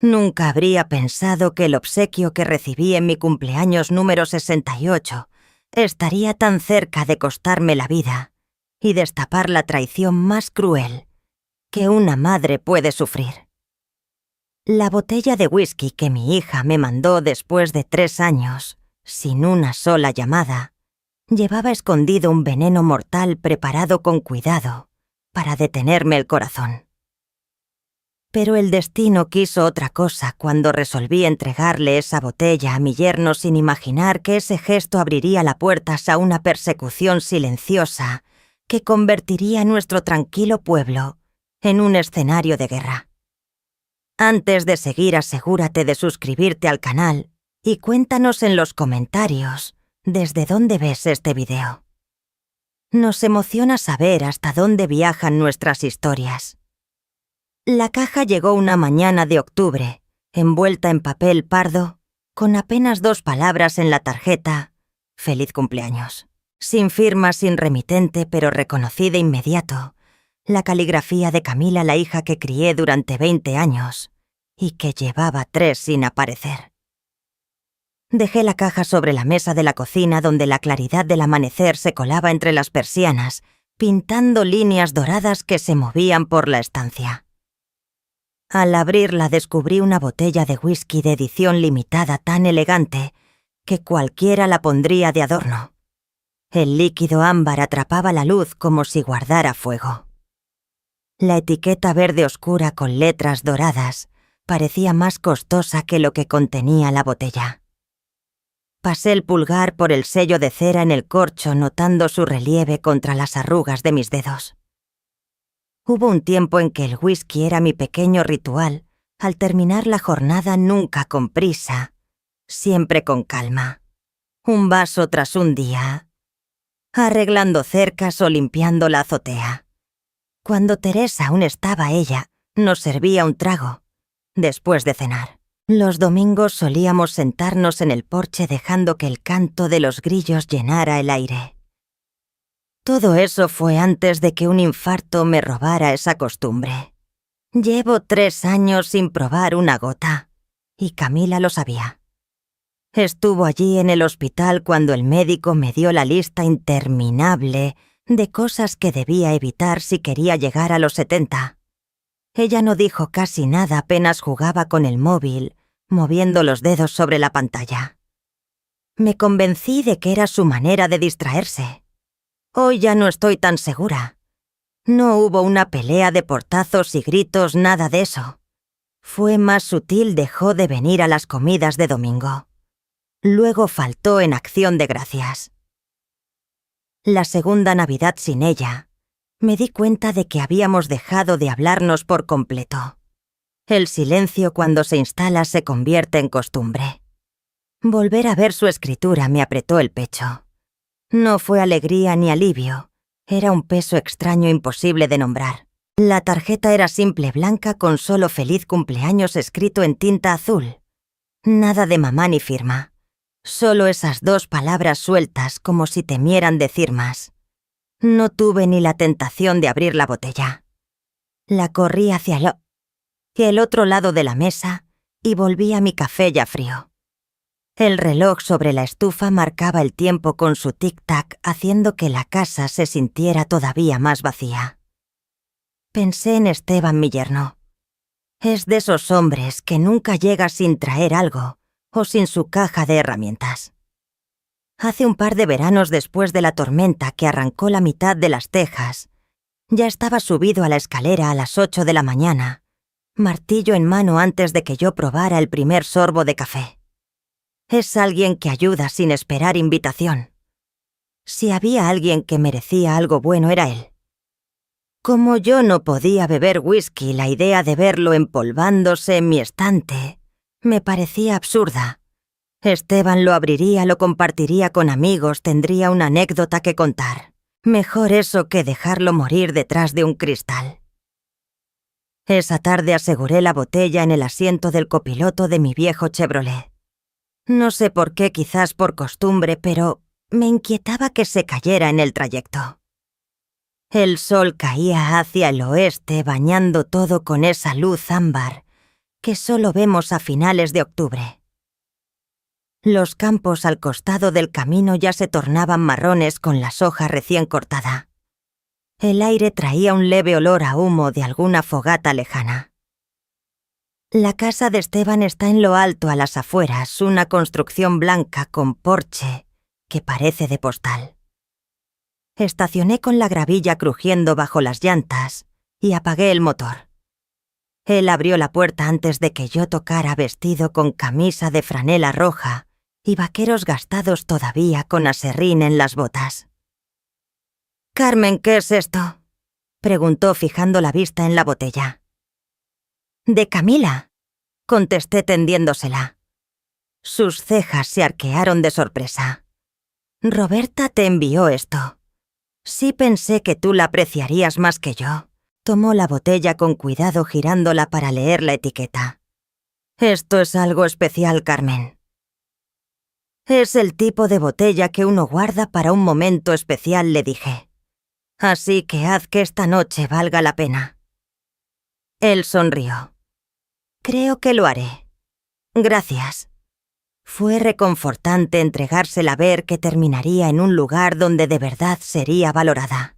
Nunca habría pensado que el obsequio que recibí en mi cumpleaños número 68 estaría tan cerca de costarme la vida y destapar la traición más cruel que una madre puede sufrir. La botella de whisky que mi hija me mandó después de 3 años, sin una sola llamada, llevaba escondido un veneno mortal preparado con cuidado para detenerme el corazón. Pero el destino quiso otra cosa cuando resolví entregarle esa botella a mi yerno sin imaginar que ese gesto abriría las puertas a una persecución silenciosa que convertiría nuestro tranquilo pueblo en un escenario de guerra. Antes de seguir, asegúrate de suscribirte al canal y cuéntanos en los comentarios desde dónde ves este video. Nos emociona saber hasta dónde viajan nuestras historias. La caja llegó una mañana de octubre, envuelta en papel pardo, con apenas 2 palabras en la tarjeta: «Feliz cumpleaños». Sin firma, sin remitente, pero reconocí de inmediato la caligrafía de Camila, la hija que crié durante 20 años y que llevaba 3 sin aparecer. Dejé la caja sobre la mesa de la cocina, donde la claridad del amanecer se colaba entre las persianas, pintando líneas doradas que se movían por la estancia. Al abrirla descubrí una botella de whisky de edición limitada tan elegante que cualquiera la pondría de adorno. El líquido ámbar atrapaba la luz como si guardara fuego. La etiqueta verde oscura con letras doradas parecía más costosa que lo que contenía la botella. Pasé el pulgar por el sello de cera en el corcho, notando su relieve contra las arrugas de mis dedos. Hubo un tiempo en que el whisky era mi pequeño ritual, al terminar la jornada, nunca con prisa, siempre con calma. Un vaso tras un día, arreglando cercas o limpiando la azotea. Cuando Teresa aún estaba ella, nos servía un trago, después de cenar. Los domingos solíamos sentarnos en el porche dejando que el canto de los grillos llenara el aire. Todo eso fue antes de que un infarto me robara esa costumbre. Llevo 3 años sin probar una gota, y Camila lo sabía. Estuvo allí en el hospital cuando el médico me dio la lista interminable de cosas que debía evitar si quería llegar a los 70. Ella no dijo casi nada, apenas jugaba con el móvil, moviendo los dedos sobre la pantalla. Me convencí de que era su manera de distraerse. Hoy ya no estoy tan segura. No hubo una pelea de portazos y gritos, nada de eso. Fue más sutil, dejó de venir a las comidas de domingo. Luego faltó en Acción de Gracias. La segunda Navidad sin ella, me di cuenta de que habíamos dejado de hablarnos por completo. El silencio, cuando se instala, se convierte en costumbre. Volver a ver su escritura me apretó el pecho. No fue alegría ni alivio, era un peso extraño imposible de nombrar. La tarjeta era simple, blanca, con solo «Feliz cumpleaños» escrito en tinta azul. Nada de mamá ni firma. Solo esas 2 palabras sueltas, como si temieran decir más. No tuve ni la tentación de abrir la botella. La corrí hacia el otro lado de la mesa y volví a mi café ya frío. El reloj sobre la estufa marcaba el tiempo con su tic-tac, haciendo que la casa se sintiera todavía más vacía. Pensé en Esteban, mi yerno. Es de esos hombres que nunca llega sin traer algo o sin su caja de herramientas. Hace un par de veranos, después de la tormenta que arrancó la mitad de las tejas, ya estaba subido a la escalera a las 8 de la mañana, martillo en mano, antes de que yo probara el primer sorbo de café. Es alguien que ayuda sin esperar invitación. Si había alguien que merecía algo bueno, era él. Como yo no podía beber whisky, la idea de verlo empolvándose en mi estante me parecía absurda. Esteban lo abriría, lo compartiría con amigos, tendría una anécdota que contar. Mejor eso que dejarlo morir detrás de un cristal. Esa tarde aseguré la botella en el asiento del copiloto de mi viejo Chevrolet. No sé por qué, quizás por costumbre, pero me inquietaba que se cayera en el trayecto. El sol caía hacia el oeste, bañando todo con esa luz ámbar que solo vemos a finales de octubre. Los campos al costado del camino ya se tornaban marrones con la soja recién cortada. El aire traía un leve olor a humo de alguna fogata lejana. La casa de Esteban está en lo alto a las afueras, una construcción blanca con porche que parece de postal. Estacioné con la gravilla crujiendo bajo las llantas y apagué el motor. Él abrió la puerta antes de que yo tocara, vestido con camisa de franela roja y vaqueros gastados todavía con aserrín en las botas. «Carmen, ¿qué es esto?», preguntó fijando la vista en la botella. «De Camila», contesté tendiéndosela. Sus cejas se arquearon de sorpresa. «Roberta te envió esto. Sí pensé que tú la apreciarías más que yo». Tomó la botella con cuidado girándola para leer la etiqueta. «Esto es algo especial, Carmen. Es el tipo de botella que uno guarda para un momento especial», le dije. «Así que haz que esta noche valga la pena». Él sonrió. «Creo que lo haré. Gracias». Fue reconfortante entregársela a ver que terminaría en un lugar donde de verdad sería valorada.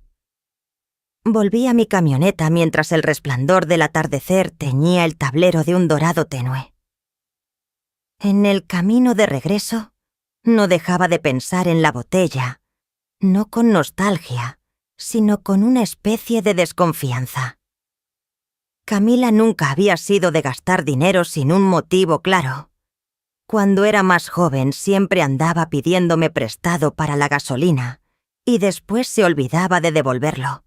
Volví a mi camioneta mientras el resplandor del atardecer teñía el tablero de un dorado tenue. En el camino de regreso, no dejaba de pensar en la botella, no con nostalgia, sino con una especie de desconfianza. Camila nunca había sido de gastar dinero sin un motivo claro. Cuando era más joven siempre andaba pidiéndome prestado para la gasolina y después se olvidaba de devolverlo.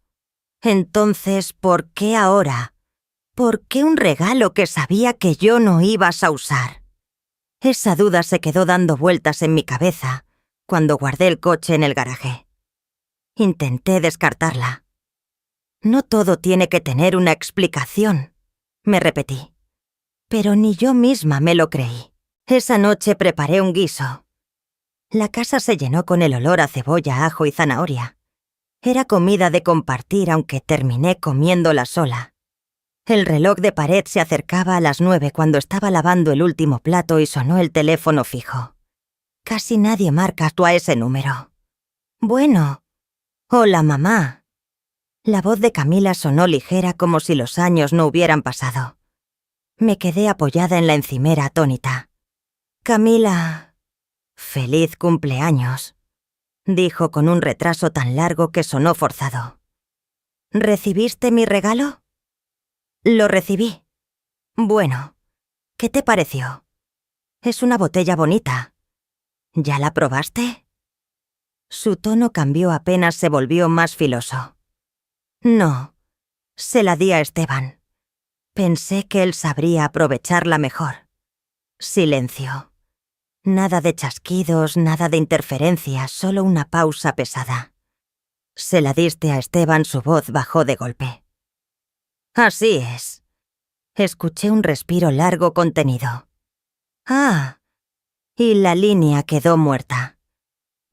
Entonces, ¿por qué ahora? ¿Por qué un regalo que sabía que yo no ibas a usar? Esa duda se quedó dando vueltas en mi cabeza cuando guardé el coche en el garaje. Intenté descartarla. «No todo tiene que tener una explicación», me repetí. Pero ni yo misma me lo creí. Esa noche preparé un guiso. La casa se llenó con el olor a cebolla, ajo y zanahoria. Era comida de compartir, aunque terminé comiéndola sola. El reloj de pared se acercaba a las 9 cuando estaba lavando el último plato y sonó el teléfono fijo. Casi nadie marca a ese número. «Bueno. Hola, mamá». La voz de Camila sonó ligera como si los años no hubieran pasado. Me quedé apoyada en la encimera atónita. «Camila, feliz cumpleaños», dijo con un retraso tan largo que sonó forzado. «¿Recibiste mi regalo?» «Lo recibí». «Bueno, ¿qué te pareció? Es una botella bonita. ¿Ya la probaste?» Su tono cambió apenas se volvió más filoso. «No, se la di a Esteban. Pensé que él sabría aprovecharla mejor». Silencio. Nada de chasquidos, nada de interferencia, solo una pausa pesada. «¿Se la diste a Esteban?», su voz bajó de golpe. «Así es». Escuché un respiro largo contenido. «Ah». Y la línea quedó muerta.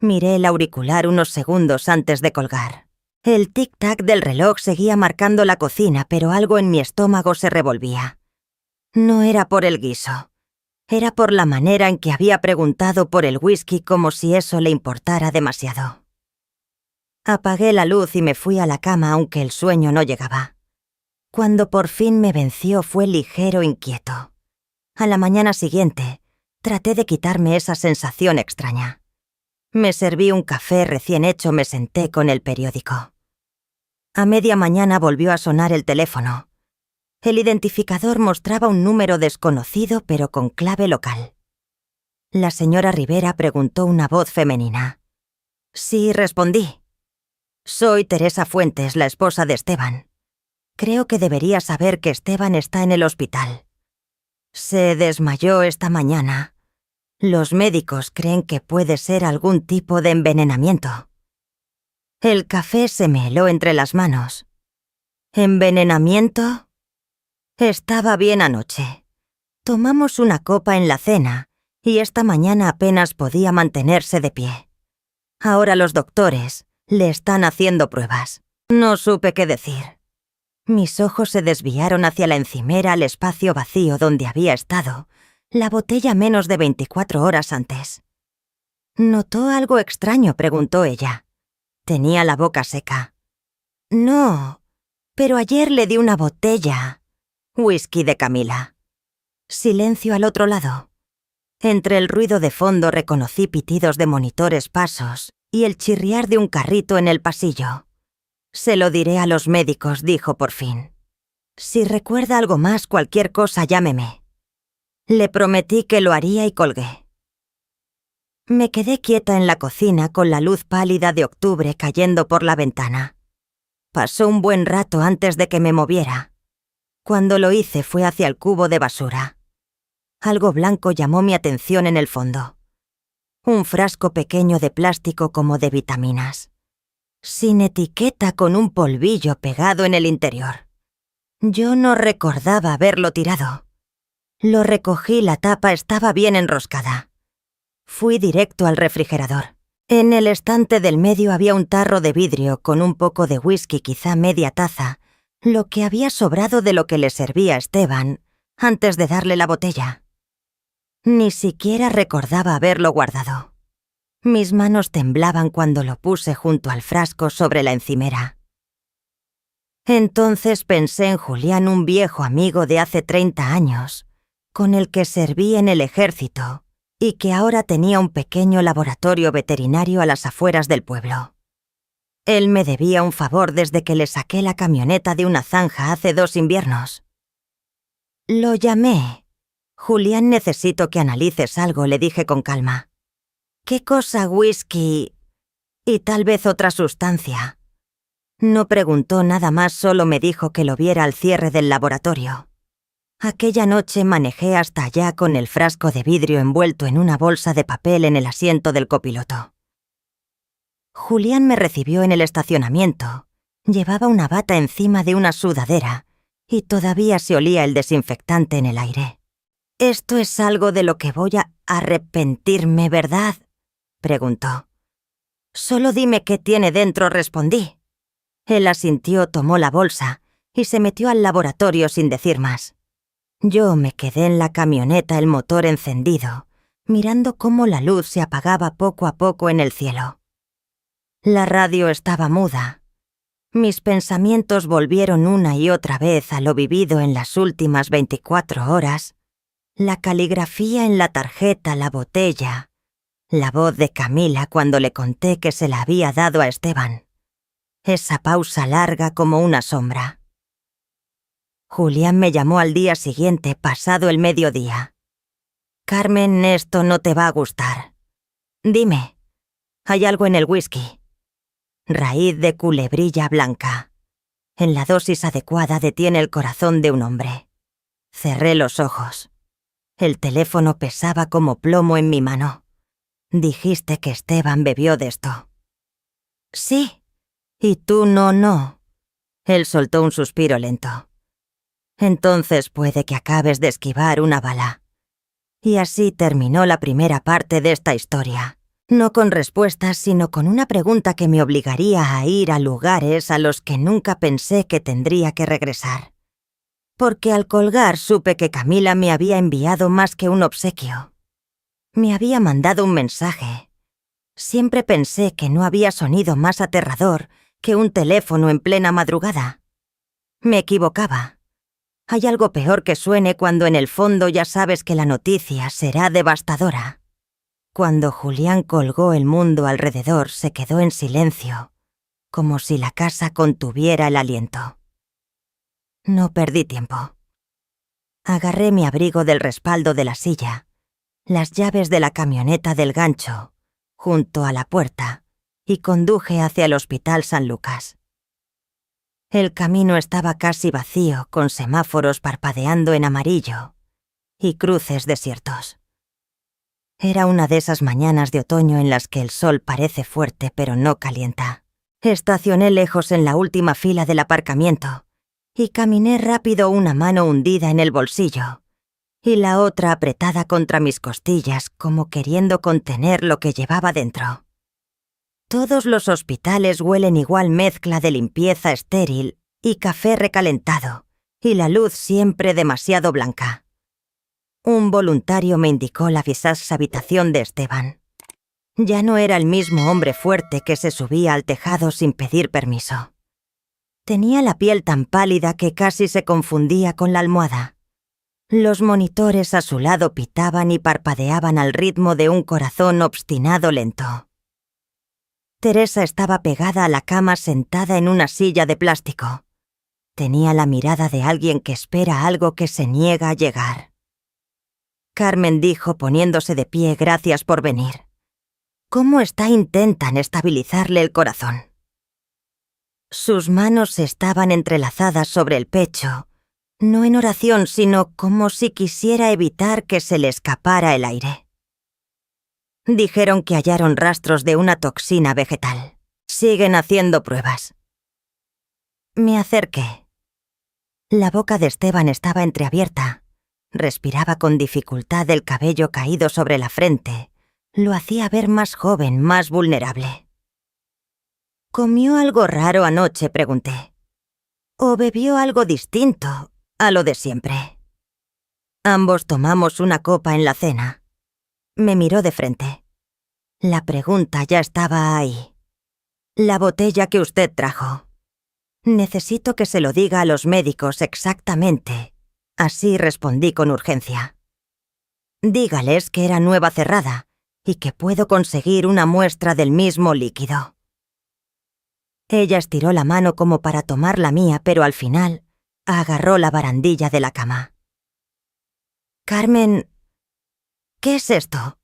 Miré el auricular unos segundos antes de colgar. El tic-tac del reloj seguía marcando la cocina, pero algo en mi estómago se revolvía. No era por el guiso. Era por la manera en que había preguntado por el whisky, como si eso le importara demasiado. Apagué la luz y me fui a la cama aunque el sueño no llegaba. Cuando por fin me venció fue ligero inquieto. A la mañana siguiente, traté de quitarme esa sensación extraña. Me serví un café recién hecho, me senté con el periódico. A media mañana volvió a sonar el teléfono. El identificador mostraba un número desconocido pero con clave local. La señora Rivera preguntó una voz femenina. Sí, respondí. Soy Teresa Fuentes, la esposa de Esteban. Creo que debería saber que Esteban está en el hospital. Se desmayó esta mañana. Los médicos creen que puede ser algún tipo de envenenamiento. El café se me heló entre las manos. ¿Envenenamiento? Estaba bien anoche. Tomamos una copa en la cena y esta mañana apenas podía mantenerse de pie. Ahora los doctores le están haciendo pruebas. No supe qué decir. Mis ojos se desviaron hacia la encimera al espacio vacío donde había estado la botella menos de 24 horas antes. ¿Notó algo extraño?, preguntó ella. Tenía la boca seca. No, pero ayer le di una botella. Whisky de Camila. Silencio al otro lado. Entre el ruido de fondo reconocí pitidos de monitores, pasos y el chirriar de un carrito en el pasillo. Se lo diré a los médicos, dijo por fin. Si recuerda algo más, cualquier cosa, llámeme. Le prometí que lo haría y colgué. Me quedé quieta en la cocina con la luz pálida de octubre cayendo por la ventana. Pasó un buen rato antes de que me moviera. Cuando lo hice fue hacia el cubo de basura. Algo blanco llamó mi atención en el fondo. Un frasco pequeño de plástico como de vitaminas. Sin etiqueta, con un polvillo pegado en el interior. Yo no recordaba haberlo tirado. Lo recogí, la tapa estaba bien enroscada. Fui directo al refrigerador. En el estante del medio había un tarro de vidrio con un poco de whisky, quizá media taza, lo que había sobrado de lo que le servía a Esteban antes de darle la botella. Ni siquiera recordaba haberlo guardado. Mis manos temblaban cuando lo puse junto al frasco sobre la encimera. Entonces pensé en Julián, un viejo amigo de hace 30 años, con el que serví en el ejército y que ahora tenía un pequeño laboratorio veterinario a las afueras del pueblo. Él me debía un favor desde que le saqué la camioneta de una zanja hace 2 inviernos. Lo llamé. Julián, necesito que analices algo, le dije con calma. ¿Qué cosa? Whisky y tal vez otra sustancia. No preguntó nada más, solo me dijo que lo viera al cierre del laboratorio. Aquella noche manejé hasta allá con el frasco de vidrio envuelto en una bolsa de papel en el asiento del copiloto. Julián me recibió en el estacionamiento. Llevaba una bata encima de una sudadera y todavía se olía el desinfectante en el aire. «Esto es algo de lo que voy a arrepentirme, ¿verdad?», preguntó. «Solo dime qué tiene dentro», respondí. Él asintió, tomó la bolsa y se metió al laboratorio sin decir más. Yo me quedé en la camioneta, el motor encendido, mirando cómo la luz se apagaba poco a poco en el cielo. La radio estaba muda. Mis pensamientos volvieron una y otra vez a lo vivido en las últimas 24 horas. La caligrafía en la tarjeta, la botella, la voz de Camila cuando le conté que se la había dado a Esteban. Esa pausa larga como una sombra. Julián me llamó al día siguiente, pasado el mediodía. «Carmen, esto no te va a gustar. Dime, hay algo en el whisky. Raíz de culebrilla blanca. En la dosis adecuada detiene el corazón de un hombre». Cerré los ojos. El teléfono pesaba como plomo en mi mano. «Dijiste que Esteban bebió de esto». «Sí. Y tú no». Él soltó un suspiro lento. «Entonces puede que acabes de esquivar una bala». Y así terminó la primera parte de esta historia. No con respuestas, sino con una pregunta que me obligaría a ir a lugares a los que nunca pensé que tendría que regresar. Porque al colgar supe que Camila me había enviado más que un obsequio. Me había mandado un mensaje. Siempre pensé que no había sonido más aterrador que un teléfono en plena madrugada. Me equivocaba. Hay algo peor que suene cuando en el fondo ya sabes que la noticia será devastadora. Cuando Julián colgó, el mundo alrededor se quedó en silencio, como si la casa contuviera el aliento. No perdí tiempo. Agarré mi abrigo del respaldo de la silla, las llaves de la camioneta del gancho, junto a la puerta, y conduje hacia el Hospital San Lucas. El camino estaba casi vacío, con semáforos parpadeando en amarillo y cruces desiertos. Era una de esas mañanas de otoño en las que el sol parece fuerte pero no calienta. Estacioné lejos en la última fila del aparcamiento y caminé rápido, una mano hundida en el bolsillo y la otra apretada contra mis costillas, como queriendo contener lo que llevaba dentro. Todos los hospitales huelen igual, mezcla de limpieza estéril y café recalentado, y la luz siempre demasiado blanca. Un voluntario me indicó la visasa habitación de Esteban. Ya no era el mismo hombre fuerte que se subía al tejado sin pedir permiso. Tenía la piel tan pálida que casi se confundía con la almohada. Los monitores a su lado pitaban y parpadeaban al ritmo de un corazón obstinado lento. Teresa estaba pegada a la cama sentada en una silla de plástico. Tenía la mirada de alguien que espera algo que se niega a llegar. Carmen dijo poniéndose de pie: «Gracias por venir». ¿Cómo está? Intentan estabilizarle el corazón. Sus manos estaban entrelazadas sobre el pecho, no en oración, sino como si quisiera evitar que se le escapara el aire. Dijeron que hallaron rastros de una toxina vegetal. Siguen haciendo pruebas. Me acerqué. La boca de Esteban estaba entreabierta. Respiraba con dificultad, el cabello caído sobre la frente. Lo hacía ver más joven, más vulnerable. ¿Comió algo raro anoche?, pregunté. ¿O bebió algo distinto a lo de siempre? Ambos tomamos una copa en la cena. Me miró de frente. La pregunta ya estaba ahí. La botella que usted trajo. Necesito que se lo diga a los médicos exactamente. Así respondí con urgencia. Dígales que era nueva cerrada y que puedo conseguir una muestra del mismo líquido. Ella estiró la mano como para tomar la mía, pero al final agarró la barandilla de la cama. Carmen, ¿qué es esto?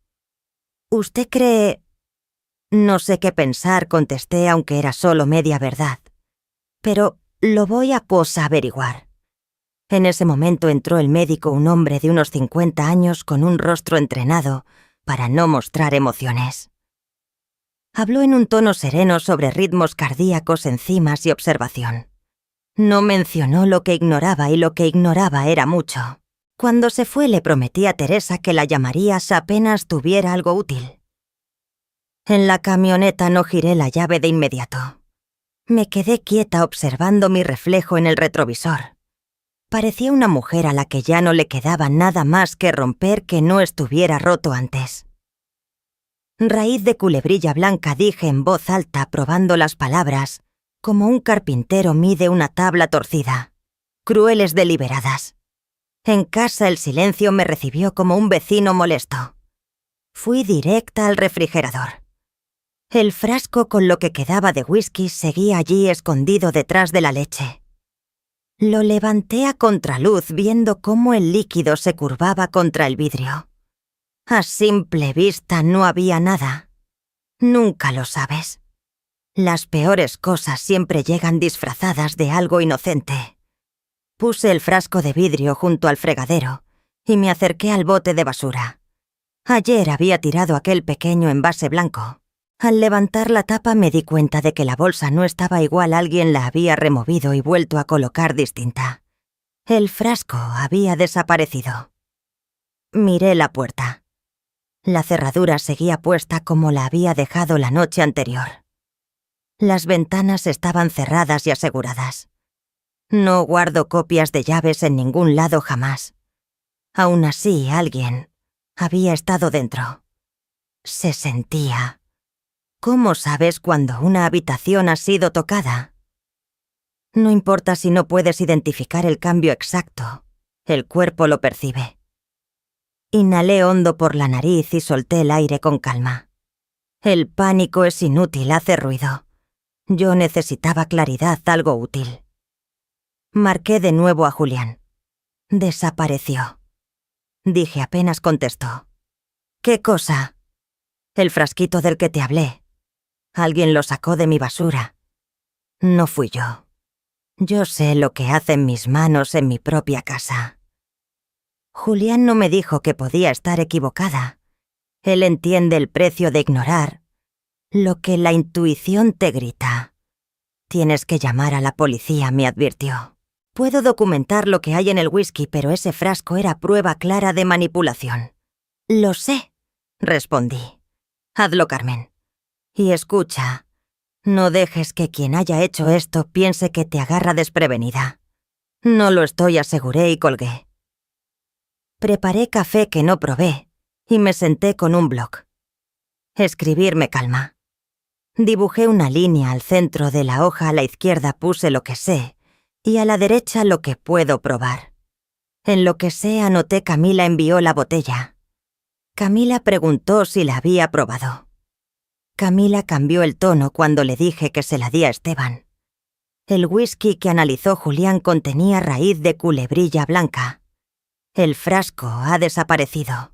¿Usted cree...? No sé qué pensar, contesté, aunque era solo media verdad. Pero lo voy a averiguar. En ese momento entró el médico, un hombre de unos 50 años con un rostro entrenado para no mostrar emociones. Habló en un tono sereno sobre ritmos cardíacos, enzimas y observación. No mencionó lo que ignoraba, y lo que ignoraba era mucho. Cuando se fue le prometí a Teresa que la llamaría apenas tuviera algo útil. En la camioneta no giré la llave de inmediato. Me quedé quieta observando mi reflejo en el retrovisor. Parecía una mujer a la que ya no le quedaba nada más que romper que no estuviera roto antes. Raíz de culebrilla blanca, dije en voz alta, probando las palabras, como un carpintero mide una tabla torcida. Crueles deliberadas. En casa el silencio me recibió como un vecino molesto. Fui directa al refrigerador. El frasco con lo que quedaba de whisky seguía allí escondido detrás de la leche. Lo levanté a contraluz, viendo cómo el líquido se curvaba contra el vidrio. A simple vista no había nada. Nunca lo sabes. Las peores cosas siempre llegan disfrazadas de algo inocente. Puse el frasco de vidrio junto al fregadero y me acerqué al bote de basura. Ayer había tirado aquel pequeño envase blanco. Al levantar la tapa me di cuenta de que la bolsa no estaba igual, alguien la había removido y vuelto a colocar distinta. El frasco había desaparecido. Miré la puerta. La cerradura seguía puesta como la había dejado la noche anterior. Las ventanas estaban cerradas y aseguradas. No guardo copias de llaves en ningún lado jamás. Aún así, alguien había estado dentro. Se sentía. ¿Cómo sabes cuando una habitación ha sido tocada? No importa si no puedes identificar el cambio exacto, el cuerpo lo percibe. Inhalé hondo por la nariz y solté el aire con calma. El pánico es inútil, hace ruido. Yo necesitaba claridad, algo útil. Marqué de nuevo a Julián. Desapareció. Dije apenas contestó. ¿Qué cosa? El frasquito del que te hablé. Alguien lo sacó de mi basura. No fui yo. Yo sé lo que hacen mis manos en mi propia casa. Julián no me dijo que podía estar equivocada. Él entiende el precio de ignorar lo que la intuición te grita. Tienes que llamar a la policía, me advirtió. Puedo documentar lo que hay en el whisky, pero ese frasco era prueba clara de manipulación. Lo sé, respondí. Hazlo, Carmen. Y escucha, No dejes que quien haya hecho esto piense que te agarra desprevenida. No lo estoy, aseguré y colgué. Preparé café que no probé y me senté con un bloc. Escribir me calma. Dibujé una línea al centro de la hoja, a la izquierda puse lo que sé y a la derecha lo que puedo probar. En lo que sé anoté Camila envió la botella. Camila preguntó si la había probado. Camila cambió el tono cuando le dije que se la di a Esteban. El whisky que analizó Julián contenía raíz de culebrilla blanca. El frasco ha desaparecido.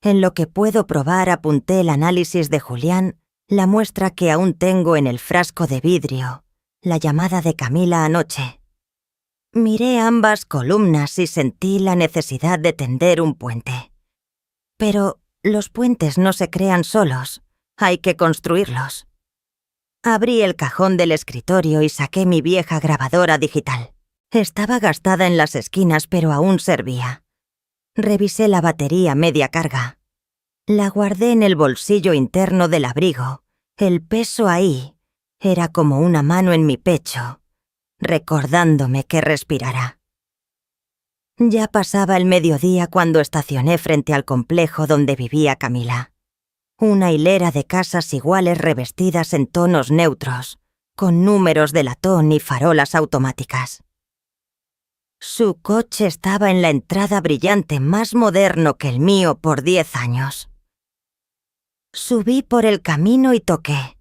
En lo que puedo probar apunté el análisis de Julián, la muestra que aún tengo en el frasco de vidrio, la llamada de Camila anoche. Miré ambas columnas y sentí la necesidad de tender un puente. Pero los puentes no se crean solos, hay que construirlos. Abrí el cajón del escritorio y saqué mi vieja grabadora digital. Estaba gastada en las esquinas, pero aún servía. Revisé la batería media carga. La guardé en el bolsillo interno del abrigo. El peso ahí era como una mano en mi pecho, recordándome que respirara. Ya pasaba el mediodía cuando estacioné frente al complejo donde vivía Camila. Una hilera de casas iguales revestidas en tonos neutros, con números de latón y farolas automáticas. Su coche estaba en la entrada brillante, más moderno que el mío por 10 años. Subí por el camino y toqué.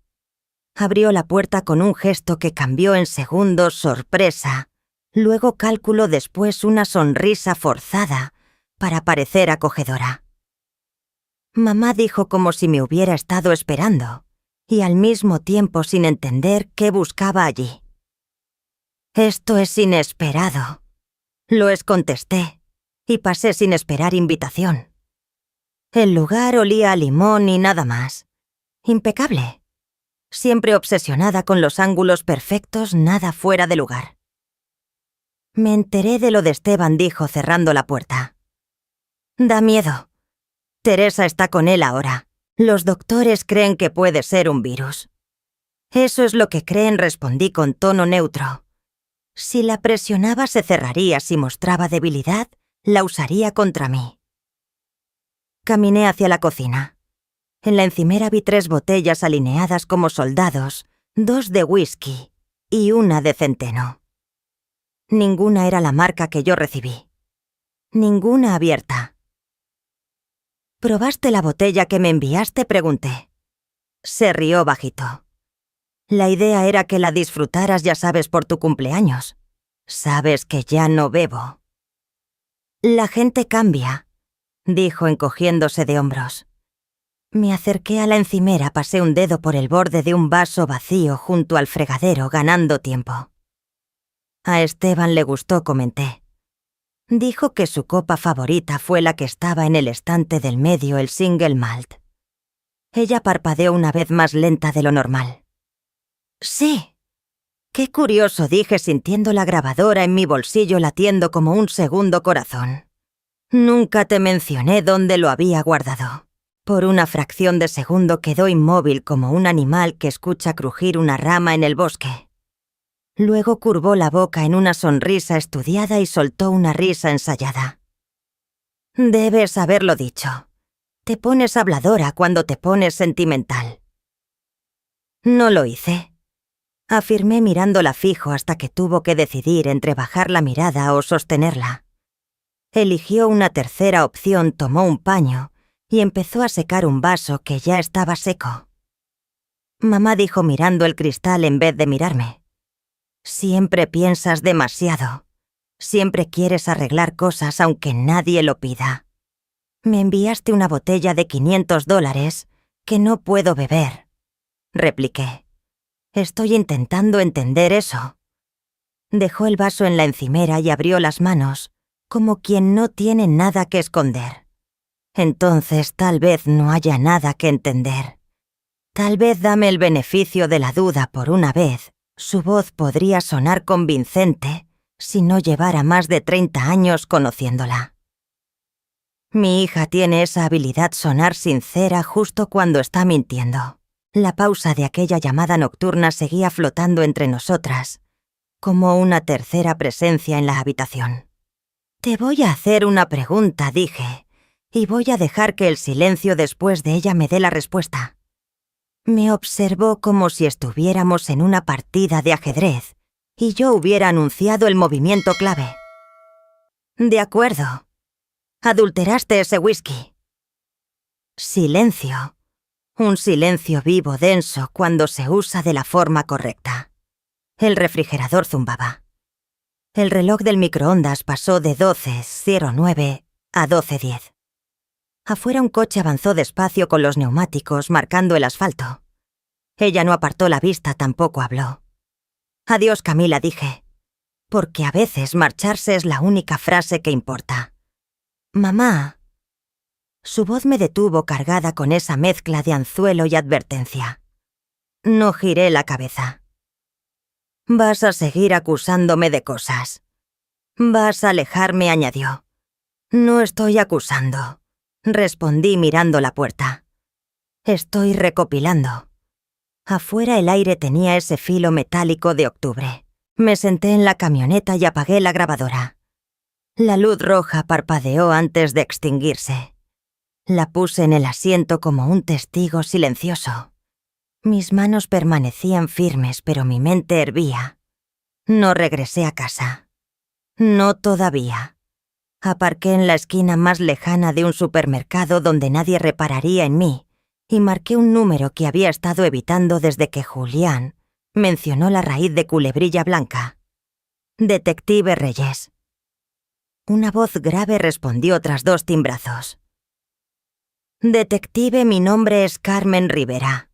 Abrió la puerta con un gesto que cambió en segundos sorpresa, luego cálculo, después una sonrisa forzada para parecer acogedora. Mamá dijo como si me hubiera estado esperando, y al mismo tiempo sin entender qué buscaba allí. «Esto es inesperado», lo contesté, y pasé sin esperar invitación. El lugar olía a limón y nada más. Impecable. Siempre obsesionada con los ángulos perfectos, nada fuera de lugar. «Me enteré de lo de Esteban», dijo cerrando la puerta. «Da miedo. Teresa está con él ahora. Los doctores creen que puede ser un virus». «Eso es lo que creen», respondí con tono neutro. Si la presionaba se cerraría, si mostraba debilidad, la usaría contra mí. Caminé hacia la cocina. En la encimera vi 3 botellas alineadas como soldados, 2 de whisky y una de centeno. Ninguna era la marca que yo recibí. Ninguna abierta. «¿Probaste la botella que me enviaste?», pregunté. Se rió bajito. «La idea era que la disfrutaras, ya sabes, por tu cumpleaños. Sabes que ya no bebo». «La gente cambia», dijo encogiéndose de hombros. Me acerqué a la encimera, pasé un dedo por el borde de un vaso vacío junto al fregadero, ganando tiempo. «A Esteban le gustó», comenté. Dijo que su copa favorita fue la que estaba en el estante del medio, el single malt. Ella parpadeó una vez más lenta de lo normal. «Sí». «Qué curioso», dije sintiendo la grabadora en mi bolsillo latiendo como un segundo corazón. «Nunca te mencioné dónde lo había guardado». Por una fracción de segundo quedó inmóvil como un animal que escucha crujir una rama en el bosque. Luego curvó la boca en una sonrisa estudiada y soltó una risa ensayada. «Debes haberlo dicho. Te pones habladora cuando te pones sentimental». «No lo hice», afirmé mirándola fijo hasta que tuvo que decidir entre bajar la mirada o sostenerla. Eligió una tercera opción, tomó un paño y empezó a secar un vaso que ya estaba seco. Mamá dijo mirando el cristal en vez de mirarme. «Siempre piensas demasiado. Siempre quieres arreglar cosas aunque nadie lo pida. Me enviaste una botella de $500 que no puedo beber», repliqué. «Estoy intentando entender eso». Dejó el vaso en la encimera y abrió las manos, como quien no tiene nada que esconder. «Entonces tal vez no haya nada que entender. Tal vez dame el beneficio de la duda por una vez. Su voz podría sonar convincente si no llevara más de 30 años conociéndola. Mi hija tiene esa habilidad, sonar sincera justo cuando está mintiendo. La pausa de aquella llamada nocturna seguía flotando entre nosotras, como una tercera presencia en la habitación. «Te voy a hacer una pregunta», dije, «y voy a dejar que el silencio después de ella me dé la respuesta». Me observó como si estuviéramos en una partida de ajedrez y yo hubiera anunciado el movimiento clave. «De acuerdo. Adulteraste ese whisky». Silencio. Un silencio vivo, denso, cuando se usa de la forma correcta. El refrigerador zumbaba. El reloj del microondas pasó de 12:09 a 12:10. Afuera un coche avanzó despacio con los neumáticos marcando el asfalto. Ella no apartó la vista, tampoco habló. «Adiós, Camila», dije, porque a veces marcharse es la única frase que importa. «Mamá». Su voz me detuvo cargada con esa mezcla de anzuelo y advertencia. No giré la cabeza. «Vas a seguir acusándome de cosas. Vas a alejarme», añadió. «No estoy acusando», respondí mirando la puerta. «Estoy recopilando». Afuera el aire tenía ese filo metálico de octubre. Me senté en la camioneta y apagué la grabadora. La luz roja parpadeó antes de extinguirse. La puse en el asiento como un testigo silencioso. Mis manos permanecían firmes, pero mi mente hervía. No regresé a casa. No todavía. Aparqué en la esquina más lejana de un supermercado donde nadie repararía en mí y marqué un número que había estado evitando desde que Julián mencionó la raíz de culebrilla blanca. «Detective Reyes». Una voz grave respondió tras 2 timbrazos. «Detective, mi nombre es Carmen Rivera.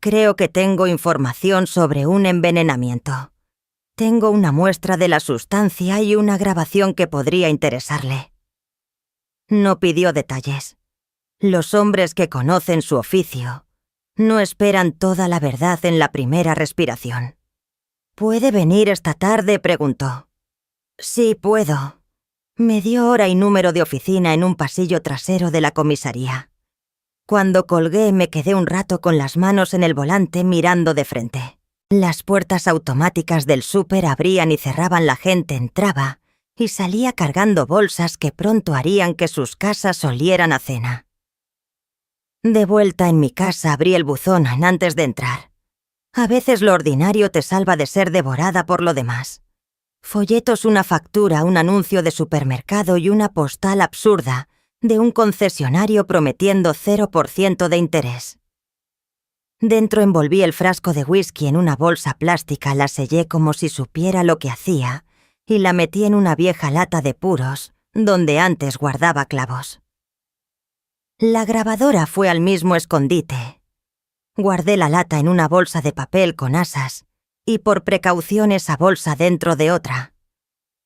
Creo que tengo información sobre un envenenamiento. Tengo una muestra de la sustancia y una grabación que podría interesarle». No pidió detalles. Los hombres que conocen su oficio no esperan toda la verdad en la primera respiración. «¿Puede venir esta tarde?», preguntó. «Sí, puedo». Me dio hora y número de oficina en un pasillo trasero de la comisaría. Cuando colgué me quedé un rato con las manos en el volante mirando de frente. Las puertas automáticas del súper abrían y cerraban, la gente entraba y salía cargando bolsas que pronto harían que sus casas olieran a cena. De vuelta en mi casa abrí el buzón antes de entrar. A veces lo ordinario te salva de ser devorada por lo demás. Folletos, una factura, un anuncio de supermercado y una postal absurda de un concesionario prometiendo 0% de interés. Dentro envolví el frasco de whisky en una bolsa plástica, la sellé como si supiera lo que hacía y la metí en una vieja lata de puros, donde antes guardaba clavos. La grabadora fue al mismo escondite. Guardé la lata en una bolsa de papel con asas y por precaución esa bolsa dentro de otra.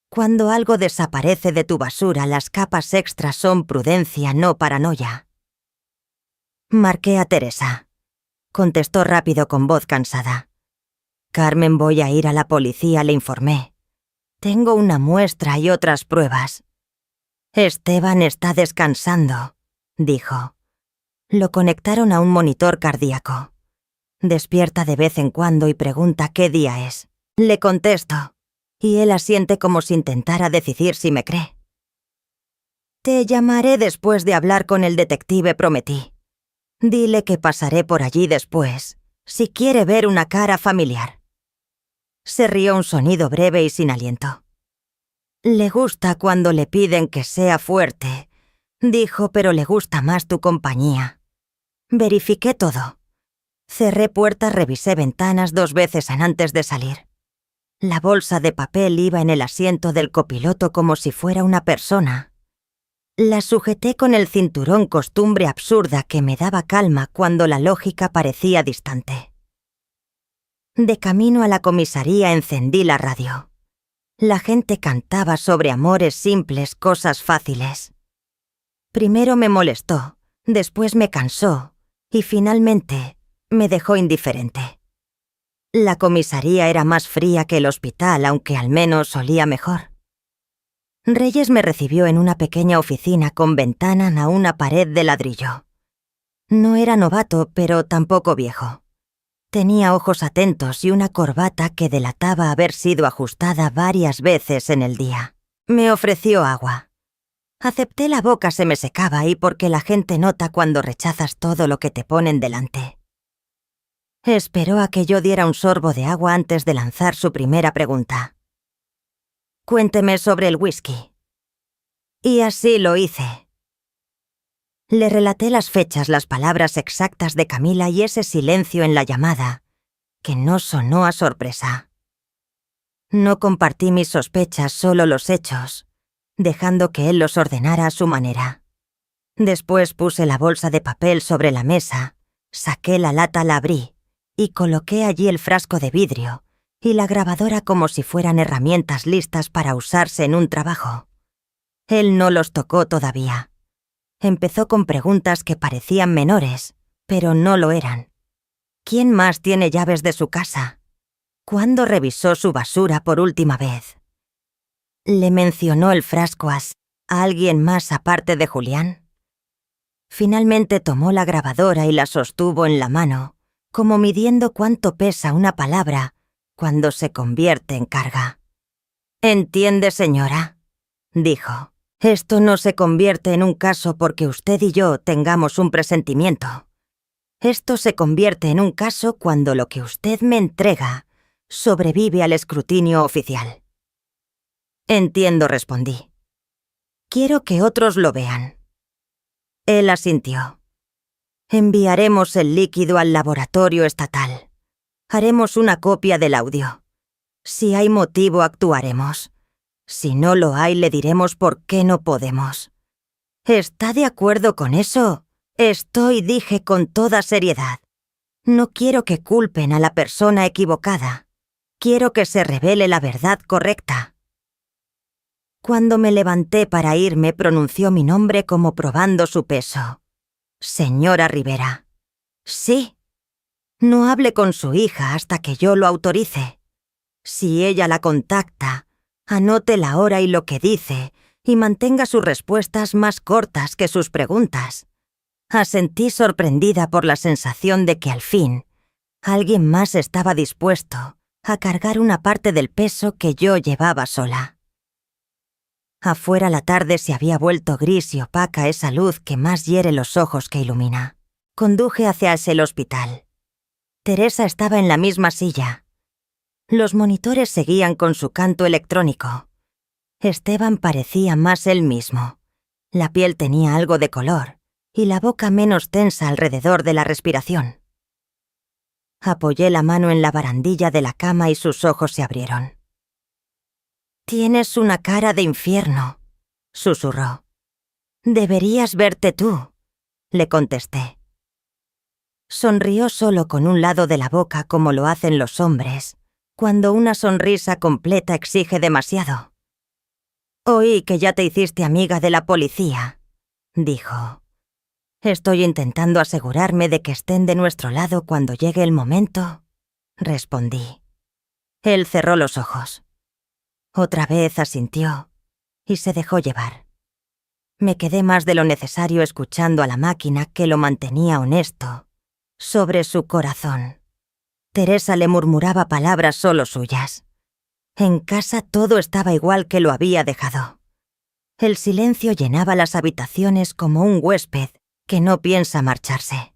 Cuando algo desaparece de tu basura, las capas extras son prudencia, no paranoia. Marqué a Teresa. Contestó rápido con voz cansada. «Carmen, voy a ir a la policía», le informé. «Tengo una muestra y otras pruebas». «Esteban está descansando», dijo. Lo conectaron a un monitor cardíaco. Despierta de vez en cuando y pregunta qué día es. Le contesto, y él asiente como si intentara decidir si me cree. «Te llamaré después de hablar con el detective», prometí. «Dile que pasaré por allí después, si quiere ver una cara familiar». Se rió un sonido breve y sin aliento. «Le gusta cuando le piden que sea fuerte», dijo, «pero le gusta más tu compañía». Verifiqué todo. Cerré puertas, revisé ventanas 2 veces antes de salir. La bolsa de papel iba en el asiento del copiloto como si fuera una persona. La sujeté con el cinturón, costumbre absurda que me daba calma cuando la lógica parecía distante. De camino a la comisaría encendí la radio. La gente cantaba sobre amores simples, cosas fáciles. Primero me molestó, después me cansó y finalmente me dejó indiferente. La comisaría era más fría que el hospital, aunque al menos olía mejor. Reyes me recibió en una pequeña oficina con ventana a una pared de ladrillo. No era novato, pero tampoco viejo. Tenía ojos atentos y una corbata que delataba haber sido ajustada varias veces en el día. Me ofreció agua. Acepté, la boca se me secaba y porque la gente nota cuando rechazas todo lo que te ponen delante. Esperó a que yo diera un sorbo de agua antes de lanzar su primera pregunta. Cuénteme sobre el whisky. Y así lo hice. Le relaté las fechas, las palabras exactas de Camila y ese silencio en la llamada, que no sonó a sorpresa. No compartí mis sospechas, solo los hechos, dejando que él los ordenara a su manera. Después puse la bolsa de papel sobre la mesa, saqué la lata, la abrí, y coloqué allí el frasco de vidrio y la grabadora como si fueran herramientas listas para usarse en un trabajo. Él no los tocó todavía. Empezó con preguntas que parecían menores, pero no lo eran. ¿Quién más tiene llaves de su casa? ¿Cuándo revisó su basura por última vez? ¿Le mencionó el frasco a alguien más aparte de Julián? Finalmente tomó la grabadora y la sostuvo en la mano, como midiendo cuánto pesa una palabra cuando se convierte en carga. «¿Entiende, señora?», dijo. «Esto no se convierte en un caso porque usted y yo tengamos un presentimiento. Esto se convierte en un caso cuando lo que usted me entrega sobrevive al escrutinio oficial». «Entiendo», respondí. «Quiero que otros lo vean». Él asintió. «Enviaremos el líquido al laboratorio estatal. Haremos una copia del audio. Si hay motivo, actuaremos. Si no lo hay, le diremos por qué no podemos. ¿Está de acuerdo con eso? Estoy, dije con toda seriedad. No quiero que culpen a la persona equivocada. Quiero que se revele la verdad correcta». Cuando me levanté para irme, pronunció mi nombre como probando su peso. «Señora Rivera». «Sí». «No hable con su hija hasta que yo lo autorice. Si ella la contacta, anote la hora y lo que dice y mantenga sus respuestas más cortas que sus preguntas». Asentí, sorprendida por la sensación de que al fin alguien más estaba dispuesto a cargar una parte del peso que yo llevaba sola. Afuera la tarde se había vuelto gris y opaca, esa luz que más hiere los ojos que ilumina. Conduje hacia el hospital. Teresa estaba en la misma silla. Los monitores seguían con su canto electrónico. Esteban parecía más él mismo. La piel tenía algo de color y la boca menos tensa alrededor de la respiración. Apoyé la mano en la barandilla de la cama y sus ojos se abrieron. «Tienes una cara de infierno», susurró. «Deberías verte tú», le contesté. Sonrió solo con un lado de la boca como lo hacen los hombres, cuando una sonrisa completa exige demasiado. «Oí que ya te hiciste amiga de la policía», dijo. «Estoy intentando asegurarme de que estén de nuestro lado cuando llegue el momento», respondí. Él cerró los ojos. Otra vez asintió y se dejó llevar. Me quedé más de lo necesario escuchando a la máquina que lo mantenía honesto sobre su corazón. Teresa le murmuraba palabras solo suyas. En casa todo estaba igual que lo había dejado. El silencio llenaba las habitaciones como un huésped que no piensa marcharse.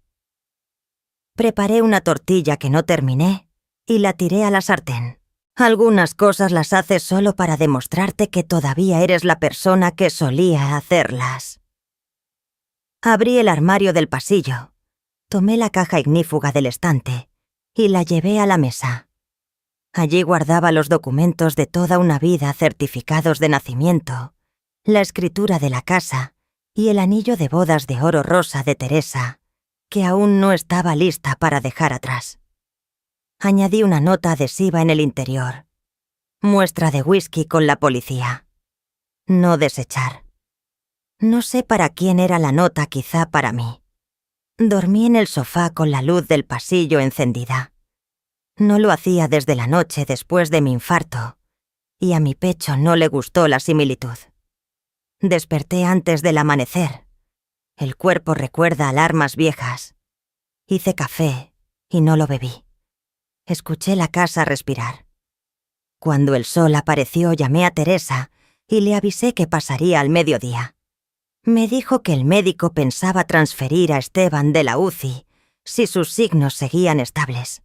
Preparé una tortilla que no terminé y la tiré a la sartén. Algunas cosas las haces solo para demostrarte que todavía eres la persona que solía hacerlas. Abrí el armario del pasillo, tomé la caja ignífuga del estante y la llevé a la mesa. Allí guardaba los documentos de toda una vida, certificados de nacimiento, la escritura de la casa y el anillo de bodas de oro rosa de Teresa, que aún no estaba lista para dejar atrás. Añadí una nota adhesiva en el interior. Muestra de whisky con la policía. No desechar. No sé para quién era la nota, quizá para mí. Dormí en el sofá con la luz del pasillo encendida. No lo hacía desde la noche después de mi infarto, y a mi pecho no le gustó la similitud. Desperté antes del amanecer. El cuerpo recuerda alarmas viejas. Hice café y no lo bebí. Escuché la casa respirar. Cuando el sol apareció, llamé a Teresa y le avisé que pasaría al mediodía. Me dijo que el médico pensaba transferir a Esteban de la UCI si sus signos seguían estables.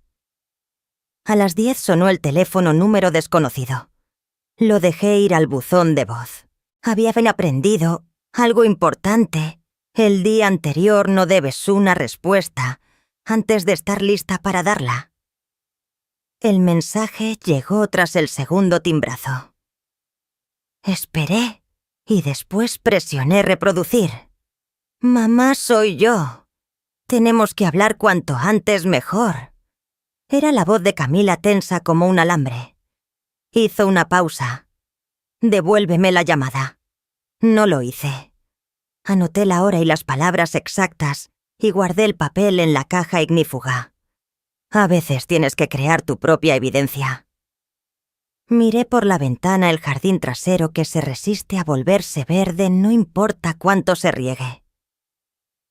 A las 10 sonó el teléfono número desconocido. Lo dejé ir al buzón de voz. Habían aprendido algo importante. El día anterior no debes una respuesta antes de estar lista para darla. El mensaje llegó tras el segundo timbrazo. Esperé y después presioné reproducir. «Mamá, soy yo. Tenemos que hablar cuanto antes mejor». Era la voz de Camila tensa como un alambre. Hizo una pausa. «Devuélveme la llamada». No lo hice. Anoté la hora y las palabras exactas y guardé el papel en la caja ignífuga. A veces tienes que crear tu propia evidencia. Miré por la ventana el jardín trasero que se resiste a volverse verde no importa cuánto se riegue.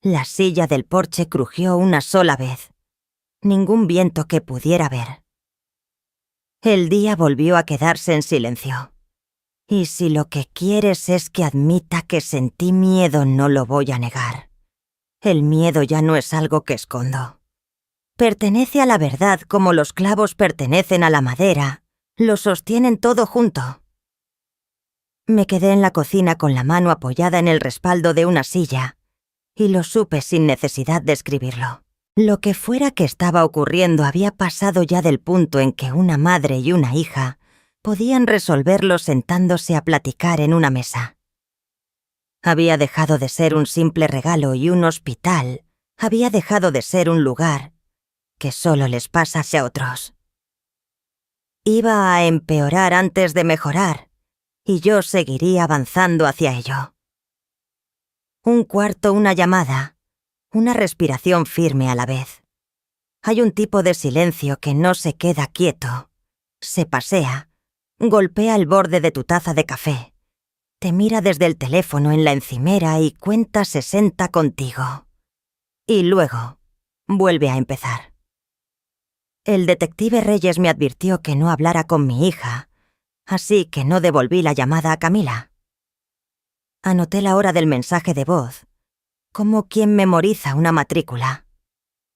La silla del porche crujió una sola vez. Ningún viento que pudiera ver. El día volvió a quedarse en silencio. Y si lo que quieres es que admita que sentí miedo, no lo voy a negar. El miedo ya no es algo que escondo. Pertenece a la verdad como los clavos pertenecen a la madera. Lo sostienen todo junto. Me quedé en la cocina con la mano apoyada en el respaldo de una silla, y lo supe sin necesidad de escribirlo. Lo que fuera que estaba ocurriendo había pasado ya del punto en que una madre y una hija podían resolverlo sentándose a platicar en una mesa. Había dejado de ser un simple regalo y un hospital había dejado de ser un lugar que solo les pasa a otros. Iba a empeorar antes de mejorar, y yo seguiría avanzando hacia ello. Un cuarto, una llamada, una respiración firme a la vez. Hay un tipo de silencio que no se queda quieto, se pasea, golpea el borde de tu taza de café, te mira desde el teléfono en la encimera y cuenta 60 contigo. Y luego, vuelve a empezar. El detective Reyes me advirtió que no hablara con mi hija, así que no devolví la llamada a Camila. Anoté la hora del mensaje de voz, como quien memoriza una matrícula.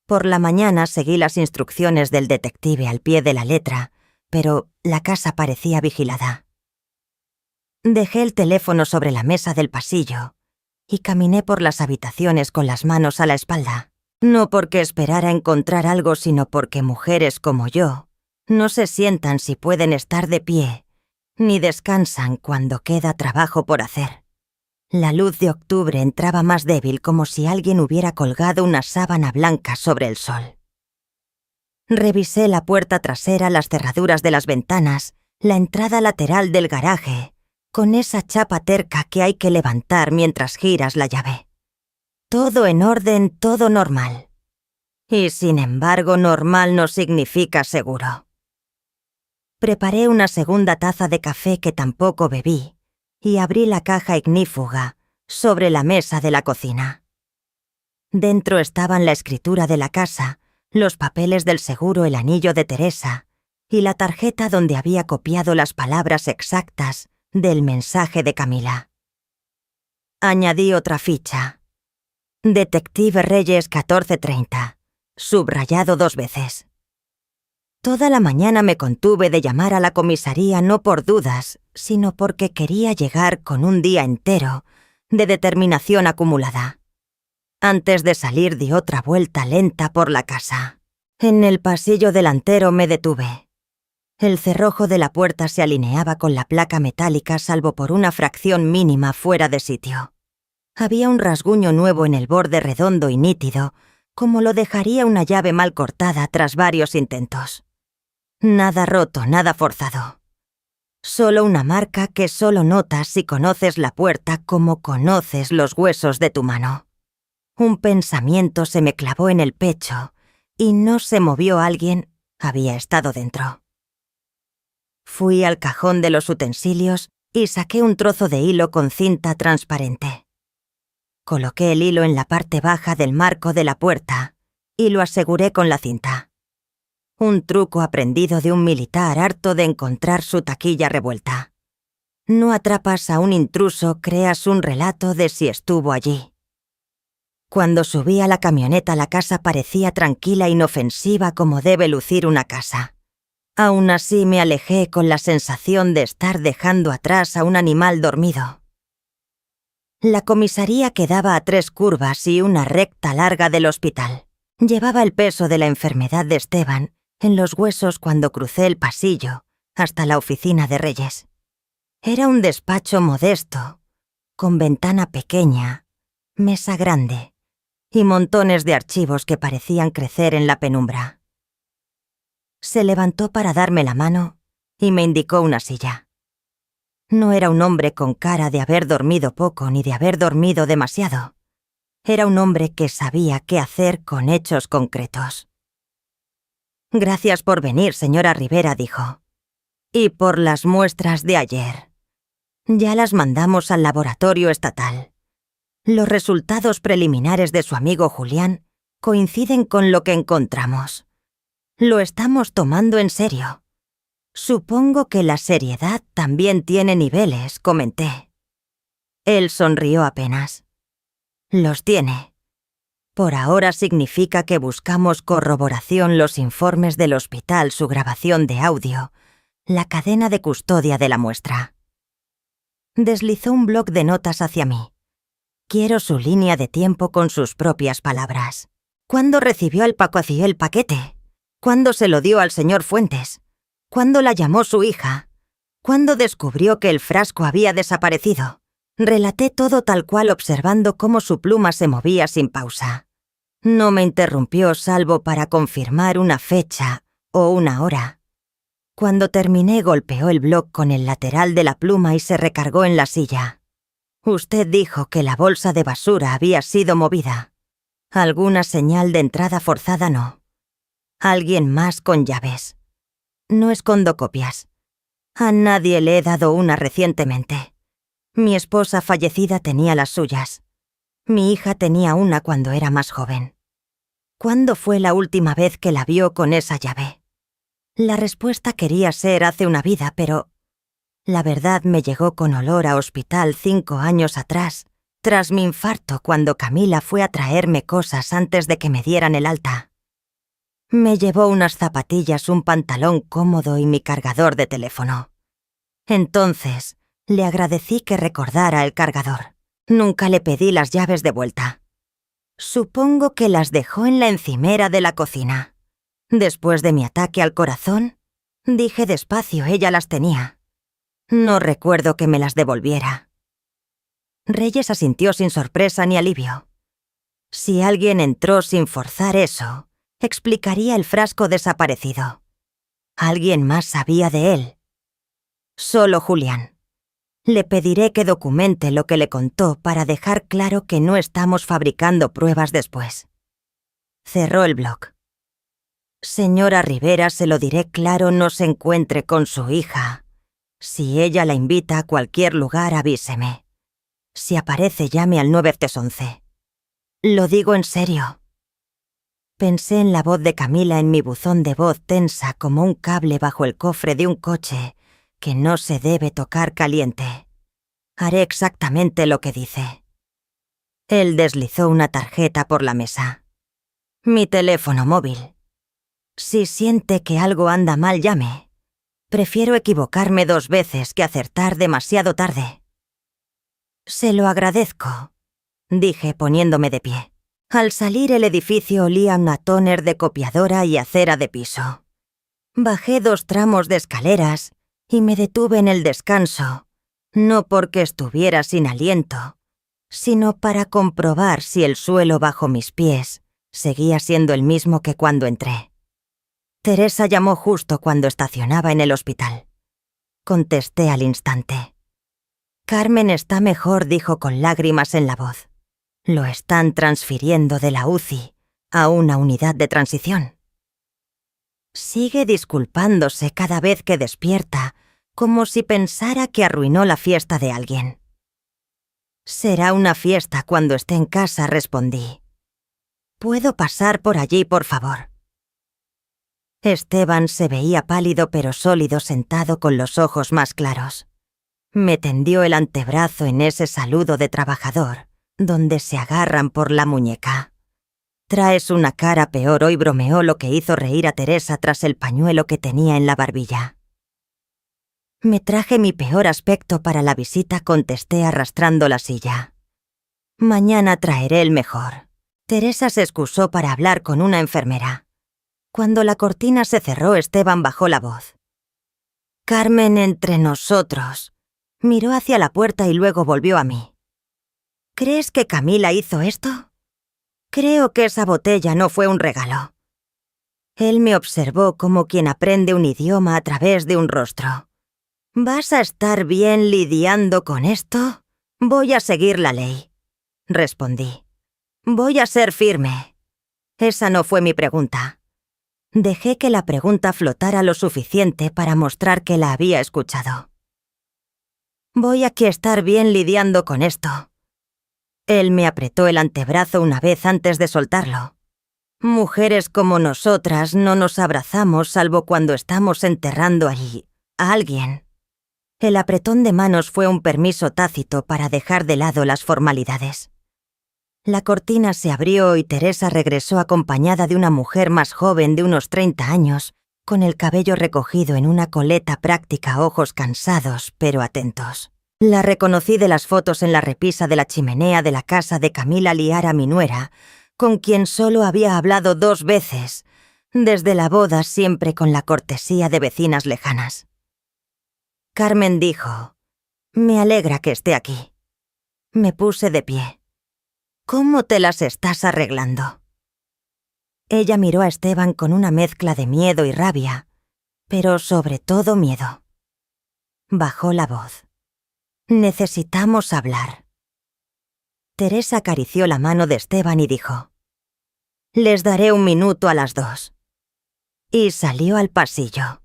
Por la mañana seguí las instrucciones del detective al pie de la letra, pero la casa parecía vigilada. Dejé el teléfono sobre la mesa del pasillo y caminé por las habitaciones con las manos a la espalda. No porque esperara encontrar algo, sino porque mujeres como yo no se sientan si pueden estar de pie, ni descansan cuando queda trabajo por hacer. La luz de octubre entraba más débil, como si alguien hubiera colgado una sábana blanca sobre el sol. Revisé la puerta trasera, las cerraduras de las ventanas, la entrada lateral del garaje, con esa chapa terca que hay que levantar mientras giras la llave. Todo en orden, todo normal. Y sin embargo, normal no significa seguro. Preparé una segunda taza de café que tampoco bebí y abrí la caja ignífuga sobre la mesa de la cocina. Dentro estaban la escritura de la casa, los papeles del seguro, el anillo de Teresa y la tarjeta donde había copiado las palabras exactas del mensaje de Camila. Añadí otra ficha. Detective Reyes 1430, subrayado 2 veces. Toda la mañana me contuve de llamar a la comisaría no por dudas, sino porque quería llegar con un día entero de determinación acumulada. Antes de salir di otra vuelta lenta por la casa. En el pasillo delantero me detuve. El cerrojo de la puerta se alineaba con la placa metálica salvo por una fracción mínima fuera de sitio. Había un rasguño nuevo en el borde redondo y nítido, como lo dejaría una llave mal cortada tras varios intentos. Nada roto, nada forzado. Solo una marca que solo notas si conoces la puerta como conoces los huesos de tu mano. Un pensamiento se me clavó en el pecho y no se movió alguien, había estado dentro. Fui al cajón de los utensilios y saqué un trozo de hilo con cinta transparente. Coloqué el hilo en la parte baja del marco de la puerta y lo aseguré con la cinta. Un truco aprendido de un militar harto de encontrar su taquilla revuelta. No atrapas a un intruso, creas un relato de si estuvo allí. Cuando subí a la camioneta, la casa parecía tranquila e inofensiva como debe lucir una casa. Aún así me alejé con la sensación de estar dejando atrás a un animal dormido. La comisaría quedaba a 3 curvas y una recta larga del hospital. Llevaba el peso de la enfermedad de Esteban en los huesos cuando crucé el pasillo hasta la oficina de Reyes. Era un despacho modesto, con ventana pequeña, mesa grande y montones de archivos que parecían crecer en la penumbra. Se levantó para darme la mano y me indicó una silla. No era un hombre con cara de haber dormido poco ni de haber dormido demasiado. Era un hombre que sabía qué hacer con hechos concretos. «Gracias por venir, señora Rivera», dijo. «Y por las muestras de ayer. Ya las mandamos al laboratorio estatal. Los resultados preliminares de su amigo Julián coinciden con lo que encontramos. Lo estamos tomando en serio. Supongo que la seriedad también tiene niveles», comenté. Él sonrió apenas. «Los tiene. Por ahora significa que buscamos corroboración, los informes del hospital, su grabación de audio, la cadena de custodia de la muestra». Deslizó un bloc de notas hacia mí. Quiero su línea de tiempo con sus propias palabras. ¿Cuándo recibió el paquete? ¿Cuándo se lo dio al señor Fuentes? ¿Cuándo la llamó su hija? ¿Cuándo descubrió que el frasco había desaparecido? Relaté todo tal cual, observando cómo su pluma se movía sin pausa. No me interrumpió salvo para confirmar una fecha o una hora. Cuando terminé, golpeó el bloc con el lateral de la pluma y se recargó en la silla. «Usted dijo que la bolsa de basura había sido movida. Alguna señal de entrada forzada no. Alguien más con llaves. No escondo copias. A nadie le he dado una recientemente. Mi esposa fallecida tenía las suyas. Mi hija tenía una cuando era más joven. ¿Cuándo fue la última vez que la vio con esa llave?» La respuesta quería ser hace una vida, pero la verdad me llegó con olor a hospital 5 años atrás, tras mi infarto, cuando Camila fue a traerme cosas antes de que me dieran el alta. Me llevó unas zapatillas, un pantalón cómodo y mi cargador de teléfono. Entonces, le agradecí que recordara el cargador. Nunca le pedí las llaves de vuelta. Supongo que las dejó en la encimera de la cocina. Después de mi ataque al corazón, dije despacio, ella las tenía. No recuerdo que me las devolviera. Reyes asintió sin sorpresa ni alivio. Si alguien entró sin forzar eso, explicaría el frasco desaparecido. Alguien más sabía de él. Solo Julián. Le pediré que documente lo que le contó para dejar claro que no estamos fabricando pruebas después. Cerró el bloc. «Señora Rivera, se lo diré claro, no se encuentre con su hija. Si ella la invita a cualquier lugar, avíseme. Si aparece, llame al 911. Lo digo en serio». Pensé en la voz de Camila en mi buzón de voz, tensa como un cable bajo el cofre de un coche que no se debe tocar caliente. Haré exactamente lo que dice. Él deslizó una tarjeta por la mesa. «Mi teléfono móvil. Si siente que algo anda mal, llame. Prefiero equivocarme 2 veces que acertar demasiado tarde». «Se lo agradezco», dije poniéndome de pie. Al salir, el edificio olía a tóner de copiadora y a cera de piso. Bajé 2 tramos de escaleras y me detuve en el descanso, no porque estuviera sin aliento, sino para comprobar si el suelo bajo mis pies seguía siendo el mismo que cuando entré. Teresa llamó justo cuando estacionaba en el hospital. Contesté al instante. «Carmen está mejor», dijo con lágrimas en la voz. «Lo están transfiriendo de la UCI a una unidad de transición. Sigue disculpándose cada vez que despierta, como si pensara que arruinó la fiesta de alguien». Será una fiesta cuando esté en casa, respondí. ¿Puedo pasar por allí, por favor? Esteban se veía pálido pero sólido sentado con los ojos más claros. Me tendió el antebrazo en ese saludo de trabajador, donde se agarran por la muñeca. Traes una cara peor hoy, bromeó, lo que hizo reír a Teresa tras el pañuelo que tenía en la barbilla. Me traje mi peor aspecto para la visita, contesté arrastrando la silla. Mañana traeré el mejor. Teresa se excusó para hablar con una enfermera. Cuando la cortina se cerró, Esteban bajó la voz. Carmen, entre nosotros. Miró hacia la puerta y luego volvió a mí. ¿Crees que Camila hizo esto? Creo que esa botella no fue un regalo. Él me observó como quien aprende un idioma a través de un rostro. ¿Vas a estar bien lidiando con esto? Voy a seguir la ley, respondí. Voy a ser firme. Esa no fue mi pregunta. Dejé que la pregunta flotara lo suficiente para mostrar que la había escuchado. Voy a estar bien lidiando con esto. Él me apretó el antebrazo una vez antes de soltarlo. Mujeres como nosotras no nos abrazamos salvo cuando estamos enterrando allí a alguien. El apretón de manos fue un permiso tácito para dejar de lado las formalidades. La cortina se abrió y Teresa regresó acompañada de una mujer más joven de unos 30 años, con el cabello recogido en una coleta práctica, ojos cansados pero atentos. La reconocí de las fotos en la repisa de la chimenea de la casa de Camila Liara, mi nuera, con quien solo había hablado 2 veces, desde la boda, siempre con la cortesía de vecinas lejanas. Carmen dijo, «Me alegra que esté aquí». Me puse de pie. «¿Cómo te las estás arreglando?» Ella miró a Esteban con una mezcla de miedo y rabia, pero sobre todo miedo. Bajó la voz. «Necesitamos hablar». Teresa acarició la mano de Esteban y dijo, «Les daré 1 minuto a las 2». Y salió al pasillo.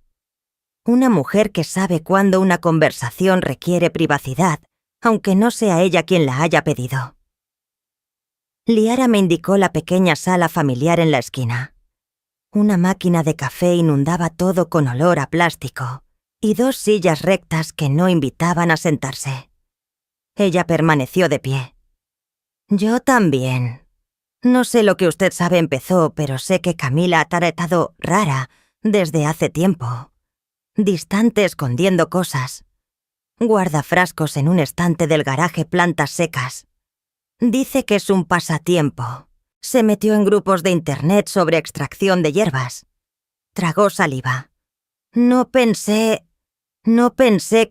Una mujer que sabe cuándo una conversación requiere privacidad, aunque no sea ella quien la haya pedido. Liara me indicó la pequeña sala familiar en la esquina. Una máquina de café inundaba todo con olor a plástico, y 2 sillas rectas que no invitaban a sentarse. Ella permaneció de pie. «Yo también. No sé lo que usted sabe empezó, pero sé que Camila ha estado rara desde hace tiempo. Distante, escondiendo cosas. Guarda frascos en un estante del garaje, plantas secas. Dice que es un pasatiempo. Se metió en grupos de internet sobre extracción de hierbas. Tragó saliva. No pensé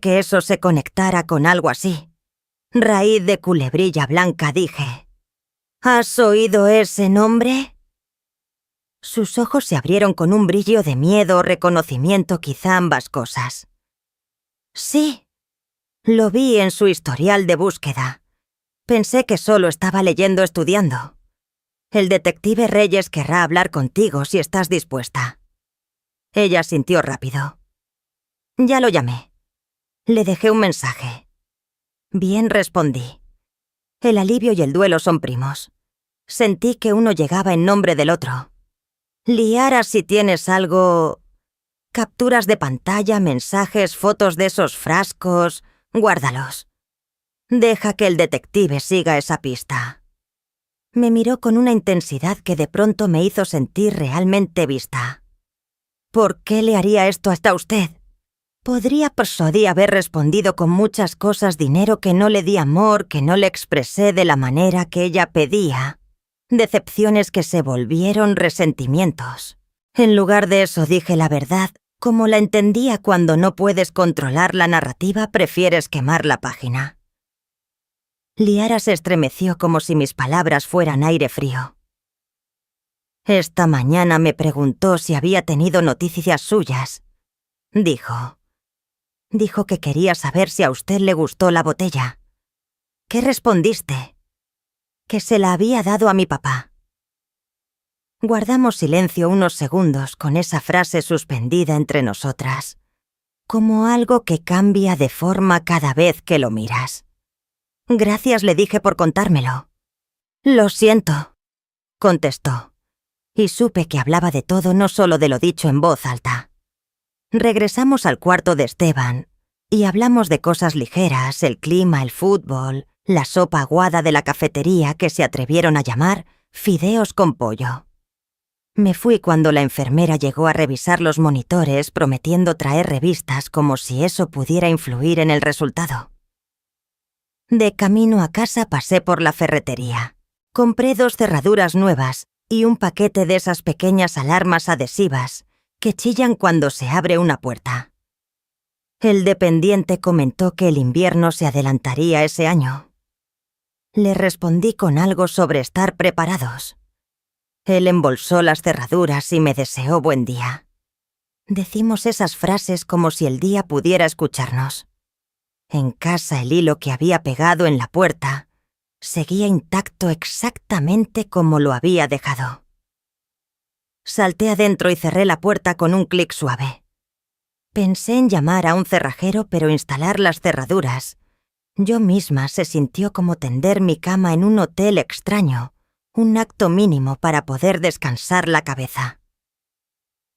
que eso se conectara con algo así. Raíz de culebrilla blanca, dije. ¿Has oído ese nombre?» Sus ojos se abrieron con un brillo de miedo o reconocimiento, quizá ambas cosas. «Sí. Lo vi en su historial de búsqueda. Pensé que solo estaba leyendo, estudiando. El detective Reyes querrá hablar contigo si estás dispuesta». Ella sintió rápido. «Ya lo llamé. Le dejé un mensaje». «Bien», respondí. El alivio y el duelo son primos. Sentí que uno llegaba en nombre del otro. «Liara, si tienes algo... capturas de pantalla, mensajes, fotos de esos frascos, guárdalos. Deja que el detective siga esa pista». Me miró con una intensidad que de pronto me hizo sentir realmente vista. «¿Por qué le haría esto hasta usted?» Podría haber respondido con muchas cosas, dinero que no le di, amor que no le expresé de la manera que ella pedía, decepciones que se volvieron resentimientos. En lugar de eso dije la verdad, como la entendía. Cuando no puedes controlar la narrativa, prefieres quemar la página. Liara se estremeció como si mis palabras fueran aire frío. «Esta mañana me preguntó si había tenido noticias suyas», dijo. «Dijo que quería saber si a usted le gustó la botella». «¿Qué respondiste?» «Que se la había dado a mi papá». Guardamos silencio unos segundos con esa frase suspendida entre nosotras, como algo que cambia de forma cada vez que lo miras. Gracias, le dije, por contármelo. Lo siento, contestó, y supe que hablaba de todo, no solo de lo dicho en voz alta. Regresamos al cuarto de Esteban y hablamos de cosas ligeras, el clima, el fútbol, la sopa aguada de la cafetería que se atrevieron a llamar fideos con pollo. Me fui cuando la enfermera llegó a revisar los monitores, prometiendo traer revistas como si eso pudiera influir en el resultado. De camino a casa pasé por la ferretería. Compré 2 cerraduras nuevas y un paquete de esas pequeñas alarmas adhesivas que chillan cuando se abre una puerta. El dependiente comentó que el invierno se adelantaría ese año. Le respondí con algo sobre estar preparados. Él embolsó las cerraduras y me deseó buen día. Decimos esas frases como si el día pudiera escucharnos. En casa el hilo que había pegado en la puerta seguía intacto exactamente como lo había dejado. Salté adentro y cerré la puerta con un clic suave. Pensé en llamar a un cerrajero, pero instalar las cerraduras yo misma se sintió como tender mi cama en un hotel extraño, un acto mínimo para poder descansar la cabeza.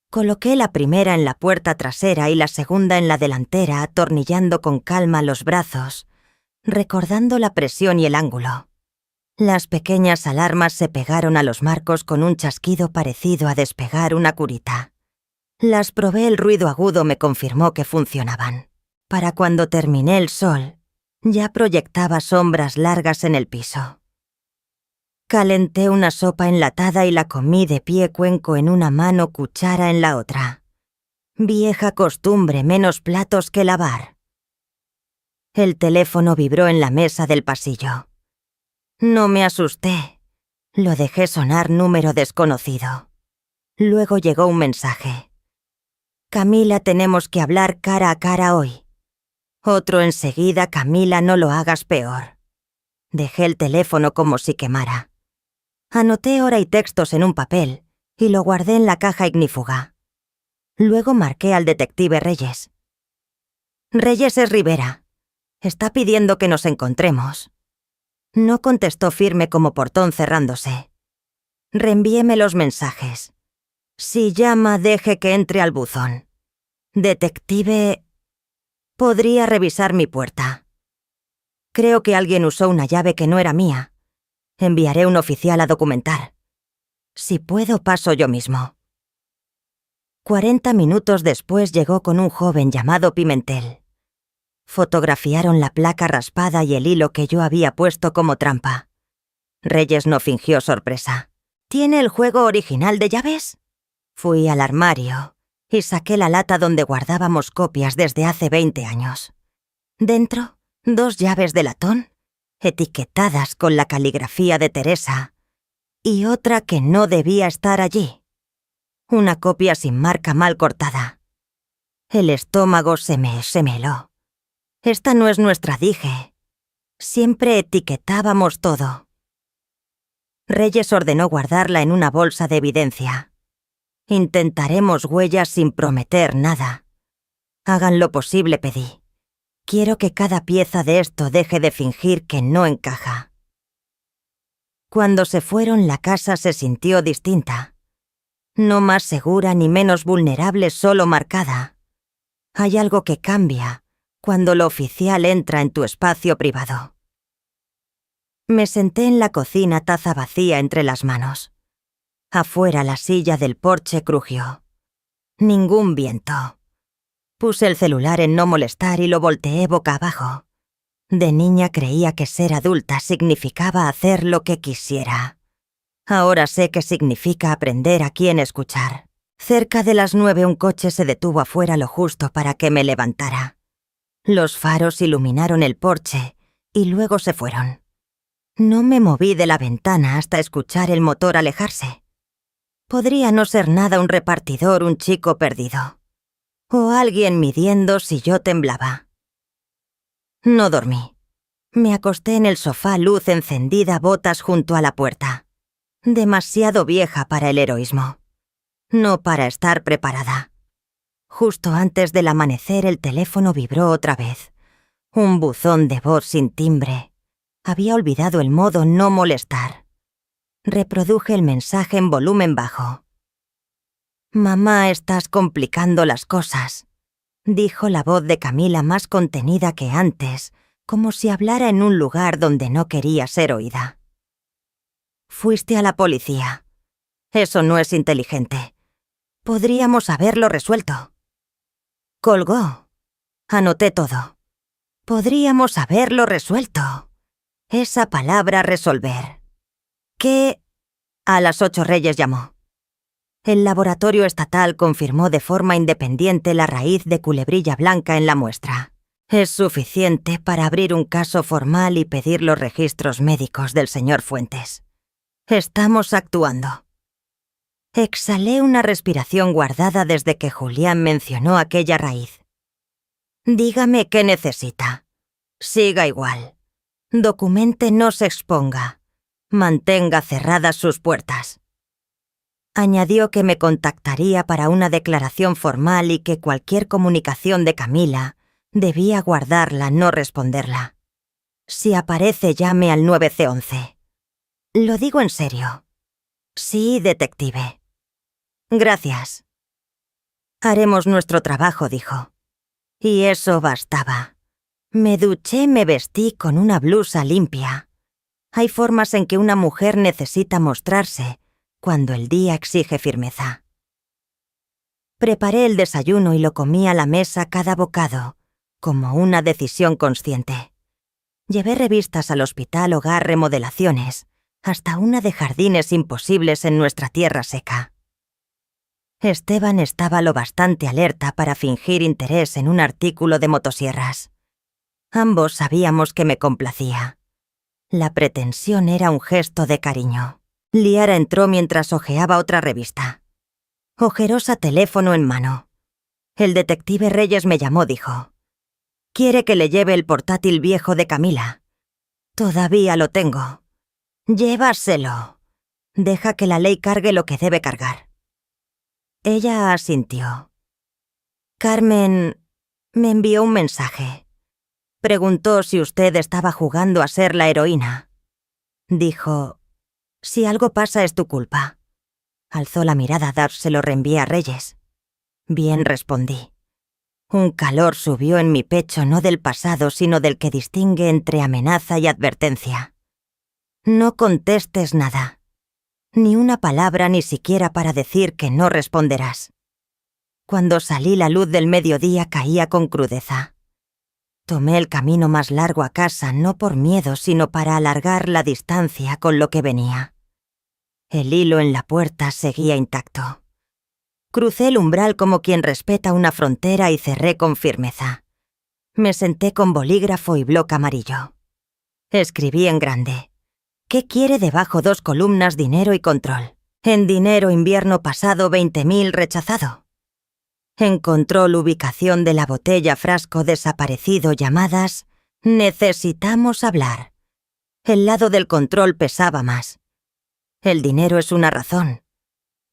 Coloqué la primera en la puerta trasera y la segunda en la delantera, atornillando con calma los brazos, recordando la presión y el ángulo. Las pequeñas alarmas se pegaron a los marcos con un chasquido parecido a despegar una curita. Las probé, el ruido agudo me confirmó que funcionaban. Para cuando terminé, el sol ya proyectaba sombras largas en el piso. Calenté una sopa enlatada y la comí de pie, cuenco en una mano, cuchara en la otra. Vieja costumbre, menos platos que lavar. El teléfono vibró en la mesa del pasillo. No me asusté. Lo dejé sonar, número desconocido. Luego llegó un mensaje. Camila, tenemos que hablar cara a cara hoy. Otro enseguida, Camila, no lo hagas peor. Dejé el teléfono como si quemara. Anoté hora y textos en un papel y lo guardé en la caja ignífuga. Luego marqué al detective Reyes. Reyes, es Rivera. Está pidiendo que nos encontremos. No contestó, firme como portón cerrándose. Reenvíeme los mensajes. Si llama, deje que entre al buzón. Detective... ¿Podría revisar mi puerta? Creo que alguien usó una llave que no era mía. Enviaré un oficial a documentar. Si puedo, paso yo mismo. 40 minutos después llegó con un joven llamado Pimentel. Fotografiaron la placa raspada y el hilo que yo había puesto como trampa. Reyes no fingió sorpresa. ¿Tiene el juego original de llaves? Fui al armario y saqué la lata donde guardábamos copias desde hace 20 años. Dentro, 2 llaves de latón, etiquetadas con la caligrafía de Teresa, y otra que no debía estar allí. Una copia sin marca, mal cortada. El estómago se me heló. Esta no es nuestra, dije. Siempre etiquetábamos todo. Reyes ordenó guardarla en una bolsa de evidencia. Intentaremos huellas sin prometer nada. Hagan lo posible, pedí. Quiero que cada pieza de esto deje de fingir que no encaja. Cuando se fueron, la casa se sintió distinta. No más segura ni menos vulnerable, solo marcada. Hay algo que cambia cuando lo oficial entra en tu espacio privado. Me senté en la cocina, taza vacía entre las manos. Afuera, la silla del porche crujió. Ningún viento. Puse el celular en no molestar y lo volteé boca abajo. De niña creía que ser adulta significaba hacer lo que quisiera. Ahora sé que significa aprender a quién escuchar. Cerca de las 9 un coche se detuvo afuera lo justo para que me levantara. Los faros iluminaron el porche y luego se fueron. No me moví de la ventana hasta escuchar el motor alejarse. Podría no ser nada, un repartidor, un chico perdido. O alguien midiendo si yo temblaba. No dormí. Me acosté en el sofá, luz encendida, botas junto a la puerta. Demasiado vieja para el heroísmo. No para estar preparada. Justo antes del amanecer el teléfono vibró otra vez. Un buzón de voz sin timbre. Había olvidado el modo no molestar. Reproduje el mensaje en volumen bajo. «Mamá, estás complicando las cosas», dijo la voz de Camila más contenida que antes, como si hablara en un lugar donde no quería ser oída. «Fuiste a la policía. Eso no es inteligente. Podríamos haberlo resuelto». Colgó. Anoté todo. Podríamos haberlo resuelto. Esa palabra resolver. ¿Qué? A las 8 Reyes llamó. El laboratorio estatal confirmó de forma independiente la raíz de culebrilla blanca en la muestra. Es suficiente para abrir un caso formal y pedir los registros médicos del señor Fuentes. Estamos actuando. Exhalé una respiración guardada desde que Julián mencionó aquella raíz. Dígame qué necesita. Siga igual. Documente, no se exponga. Mantenga cerradas sus puertas. Añadió que me contactaría para una declaración formal y que cualquier comunicación de Camila debía guardarla, no responderla. Si aparece, llame al 911. Lo digo en serio. Sí, detective. Gracias. Haremos nuestro trabajo, dijo. Y eso bastaba. Me duché, me vestí con una blusa limpia. Hay formas en que una mujer necesita mostrarse cuando el día exige firmeza. Preparé el desayuno y lo comí a la mesa cada bocado, como una decisión consciente. Llevé revistas al Hospital Hogar Remodelaciones, hasta una de jardines imposibles en nuestra tierra seca. Esteban estaba lo bastante alerta para fingir interés en un artículo de motosierras. Ambos sabíamos que me complacía. La pretensión era un gesto de cariño. Liara entró mientras hojeaba otra revista. Ojerosa, teléfono en mano. El detective Reyes me llamó, dijo. Quiere que le lleve el portátil viejo de Camila. Todavía lo tengo. Llévaselo. Deja que la ley cargue lo que debe cargar. Ella asintió. Carmen me envió un mensaje. Preguntó si usted estaba jugando a ser la heroína. Dijo, si algo pasa es tu culpa. Alzó la mirada, se lo reenvié a Reyes. Bien, respondí. Un calor subió en mi pecho, no del pasado, sino del que distingue entre amenaza y advertencia. No contestes nada. Ni una palabra, ni siquiera para decir que no responderás. Cuando salí, la luz del mediodía caía con crudeza. Tomé el camino más largo a casa, no por miedo, sino para alargar la distancia con lo que venía. El hilo en la puerta seguía intacto. Crucé el umbral como quien respeta una frontera y cerré con firmeza. Me senté con bolígrafo y bloc amarillo. Escribí en grande. ¿Qué quiere debajo 2 columnas dinero y control? En dinero invierno pasado 20.000 rechazado. En control ubicación de la botella frasco desaparecido llamadas necesitamos hablar. El lado del control pesaba más. El dinero es una razón.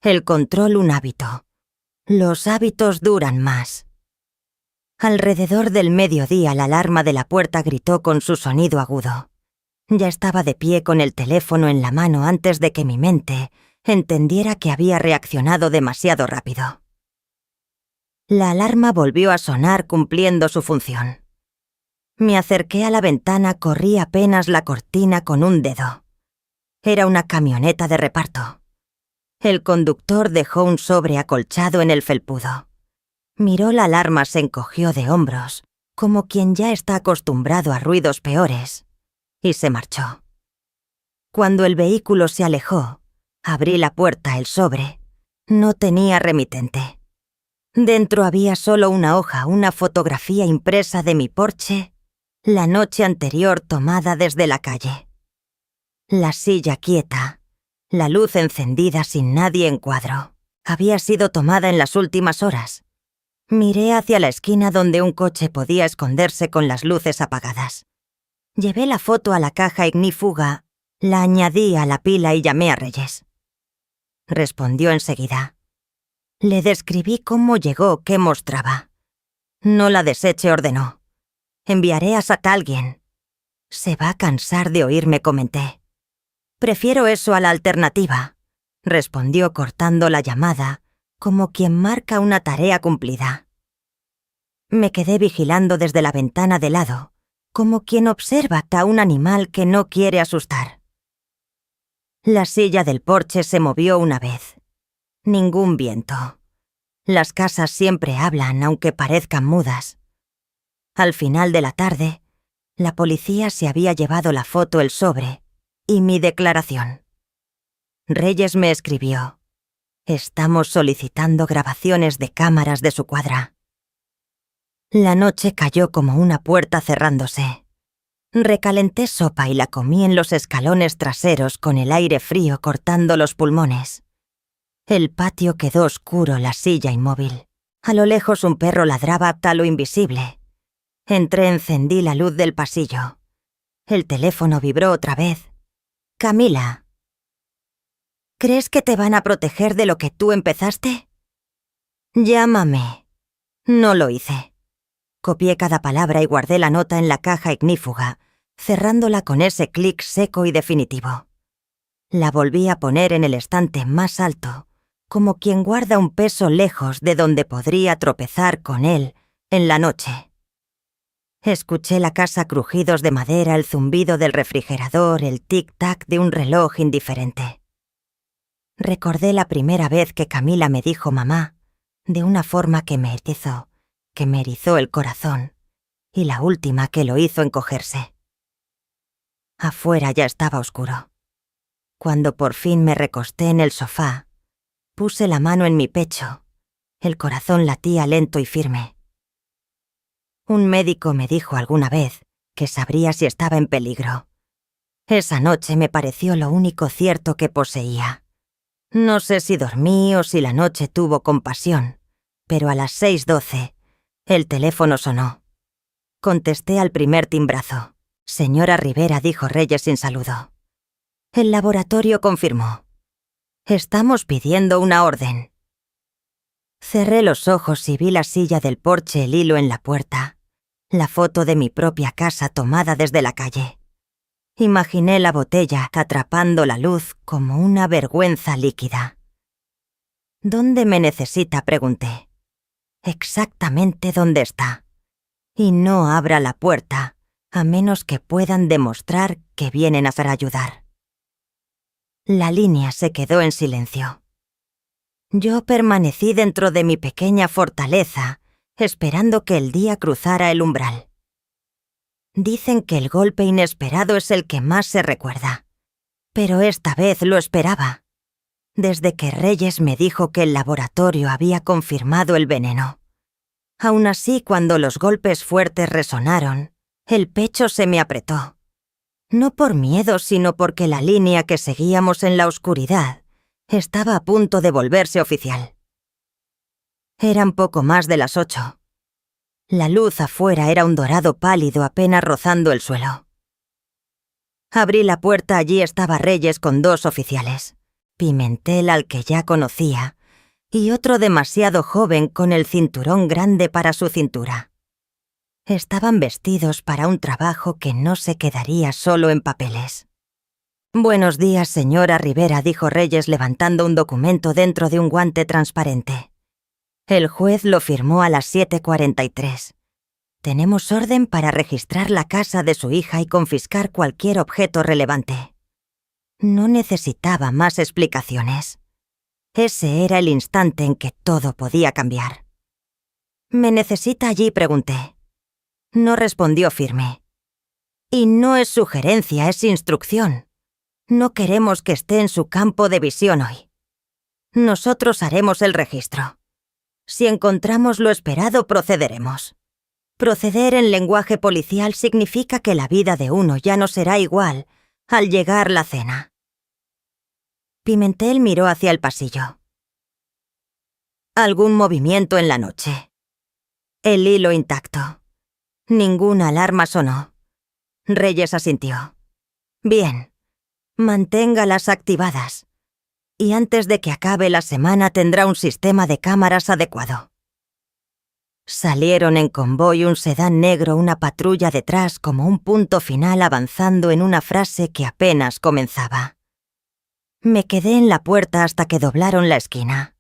El control un hábito. Los hábitos duran más. Alrededor del mediodía la alarma de la puerta gritó con su sonido agudo. Ya estaba de pie con el teléfono en la mano antes de que mi mente entendiera que había reaccionado demasiado rápido. La alarma volvió a sonar cumpliendo su función. Me acerqué a la ventana, corrí apenas la cortina con un dedo. Era una camioneta de reparto. El conductor dejó un sobre acolchado en el felpudo. Miró la alarma, se encogió de hombros, como quien ya está acostumbrado a ruidos peores, y se marchó. Cuando el vehículo se alejó, abrí la puerta, el sobre. No tenía remitente. Dentro había solo una hoja, una fotografía impresa de mi porche, la noche anterior tomada desde la calle. La silla quieta, la luz encendida sin nadie en cuadro. Había sido tomada en las últimas horas. Miré hacia la esquina donde un coche podía esconderse con las luces apagadas. Llevé la foto a la caja ignífuga, la añadí a la pila y llamé a Reyes. Respondió enseguida. Le describí cómo llegó, qué mostraba. No la deseche, ordenó. Enviaré a alguien. Se va a cansar de oírme, comenté. Prefiero eso a la alternativa, respondió cortando la llamada, como quien marca una tarea cumplida. Me quedé vigilando desde la ventana de lado, como quien observa a un animal que no quiere asustar. La silla del porche se movió una vez. Ningún viento. Las casas siempre hablan, aunque parezcan mudas. Al final de la tarde, la policía se había llevado la foto, el sobre y mi declaración. Reyes me escribió: «Estamos solicitando grabaciones de cámaras de su cuadra». La noche cayó como una puerta cerrándose. Recalenté sopa y la comí en los escalones traseros con el aire frío cortando los pulmones. El patio quedó oscuro, la silla inmóvil. A lo lejos un perro ladraba a lo invisible. Encendí la luz del pasillo. El teléfono vibró otra vez. «Camila». «¿Crees que te van a proteger de lo que tú empezaste?» «Llámame». No lo hice. Copié cada palabra y guardé la nota en la caja ignífuga, cerrándola con ese clic seco y definitivo. La volví a poner en el estante más alto, como quien guarda un peso lejos de donde podría tropezar con él en la noche. Escuché la casa, crujidos de madera, el zumbido del refrigerador, el tic-tac de un reloj indiferente. Recordé la primera vez que Camila me dijo mamá, de una forma que me erizó el corazón, y la última que lo hizo encogerse. Afuera ya estaba oscuro. Cuando por fin me recosté en el sofá, puse la mano en mi pecho. El corazón latía lento y firme. Un médico me dijo alguna vez que sabría si estaba en peligro. Esa noche me pareció lo único cierto que poseía. No sé si dormí o si la noche tuvo compasión, pero a las 6:12 el teléfono sonó. Contesté al primer timbrazo. «Señora Rivera», dijo Reyes sin saludo. El laboratorio confirmó. «Estamos pidiendo una orden». Cerré los ojos y vi la silla del porche, el hilo en la puerta, la foto de mi propia casa tomada desde la calle. Imaginé la botella atrapando la luz como una vergüenza líquida. «¿Dónde me necesita?», pregunté. «Exactamente dónde está. Y no abra la puerta, a menos que puedan demostrar que vienen a ayudar». La línea se quedó en silencio. Yo permanecí dentro de mi pequeña fortaleza, esperando que el día cruzara el umbral. Dicen que el golpe inesperado es el que más se recuerda. Pero esta vez lo esperaba. Desde que Reyes me dijo que el laboratorio había confirmado el veneno. Aún así, cuando los golpes fuertes resonaron, el pecho se me apretó. No por miedo, sino porque la línea que seguíamos en la oscuridad estaba a punto de volverse oficial. Eran poco más de las 8. La luz afuera era un dorado pálido apenas rozando el suelo. Abrí la puerta, allí estaba Reyes con 2 oficiales. Pimentel, al que ya conocía, y otro demasiado joven con el cinturón grande para su cintura. Estaban vestidos para un trabajo que no se quedaría solo en papeles. «Buenos días, señora Rivera», dijo Reyes levantando un documento dentro de un guante transparente. El juez lo firmó a las 7:43. «Tenemos orden para registrar la casa de su hija y confiscar cualquier objeto relevante». No necesitaba más explicaciones. Ese era el instante en que todo podía cambiar. «¿Me necesita allí?», pregunté. No respondió firme. «Y no es sugerencia, es instrucción. No queremos que esté en su campo de visión hoy. Nosotros haremos el registro. Si encontramos lo esperado, procederemos. Proceder en lenguaje policial significa que la vida de uno ya no será igual al llegar la cena». Pimentel miró hacia el pasillo. «¿Algún movimiento en la noche?» El hilo intacto. Ninguna alarma sonó. Reyes asintió. «Bien. Manténgalas activadas. Y antes de que acabe la semana tendrá un sistema de cámaras adecuado». Salieron en convoy un sedán negro, una patrulla detrás como un punto final avanzando en una frase que apenas comenzaba. Me quedé en la puerta hasta que doblaron la esquina.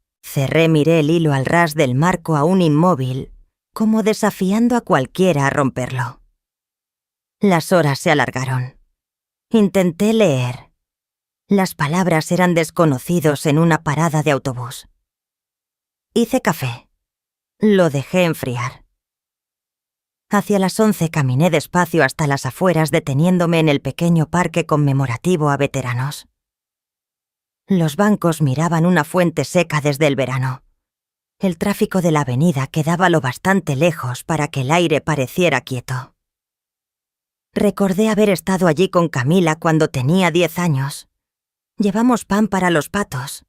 Miré el hilo al ras del marco aún inmóvil, como desafiando a cualquiera a romperlo. Las horas se alargaron. Intenté leer. Las palabras eran desconocidos en una parada de autobús. Hice café. Lo dejé enfriar. Hacia las 11 caminé despacio hasta las afueras, deteniéndome en el pequeño parque conmemorativo a veteranos. Los bancos miraban una fuente seca desde el verano. El tráfico de la avenida quedaba lo bastante lejos para que el aire pareciera quieto. Recordé haber estado allí con Camila cuando tenía 10 años. Llevamos pan para los patos.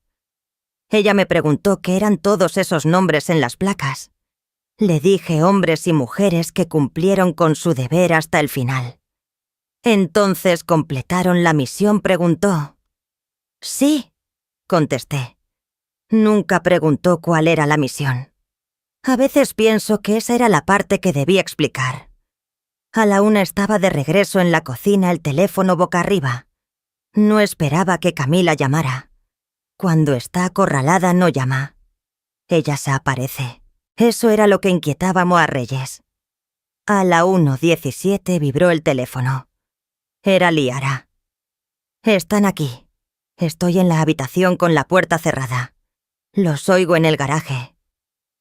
Ella me preguntó qué eran todos esos nombres en las placas. Le dije hombres y mujeres que cumplieron con su deber hasta el final. Entonces completaron la misión, preguntó. Sí, contesté. Nunca preguntó cuál era la misión. A veces pienso que esa era la parte que debí explicar. A la 1 estaba de regreso en la cocina, el teléfono boca arriba. No esperaba que Camila llamara. Cuando está acorralada no llama. Ella se aparece. Eso era lo que inquietaba a Reyes. A la 1:17 vibró el teléfono. Era Liara. Están aquí. Estoy en la habitación con la puerta cerrada. Los oigo en el garaje.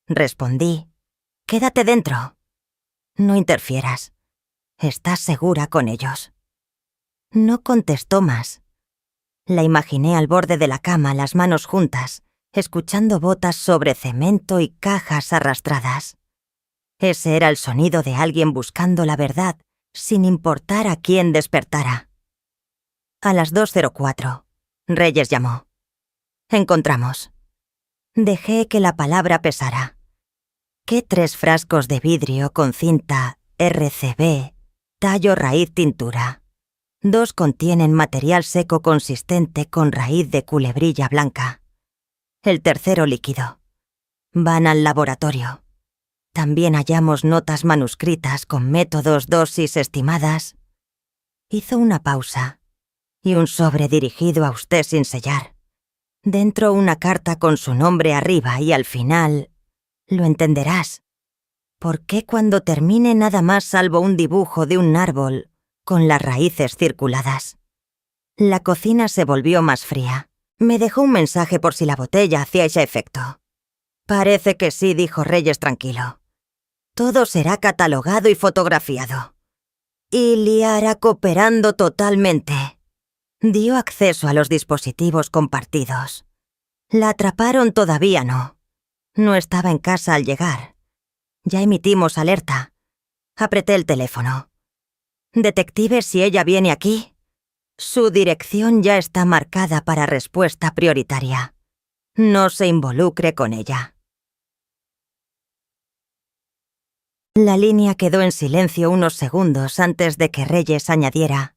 Respondí. Quédate dentro. No interfieras. ¿Estás segura con ellos? No contestó más. La imaginé al borde de la cama, las manos juntas, escuchando botas sobre cemento y cajas arrastradas. Ese era el sonido de alguien buscando la verdad, sin importar a quién despertara. A las 2:04, Reyes llamó. Encontramos. Dejé que la palabra pesara. ¿Qué 3 frascos de vidrio con cinta RCB, tallo raíz tintura? 2 contienen material seco consistente con raíz de culebrilla blanca. El tercero líquido. Van al laboratorio. También hallamos notas manuscritas con métodos, dosis estimadas. Hizo una pausa. Y un sobre dirigido a usted sin sellar. Dentro una carta con su nombre arriba y al final... Lo entenderás. ¿Por qué cuando termine nada más salvo un dibujo de un árbol con las raíces circuladas? La cocina se volvió más fría. Me dejó un mensaje por si la botella hacía ese efecto. Parece que sí, dijo Reyes tranquilo. Todo será catalogado y fotografiado. Y Liara cooperando totalmente. Dio acceso a los dispositivos compartidos. La atraparon todavía no. No estaba en casa al llegar. Ya emitimos alerta. Apreté el teléfono. Detective, si ella viene aquí, su dirección ya está marcada para respuesta prioritaria. No se involucre con ella. La línea quedó en silencio unos segundos antes de que Reyes añadiera: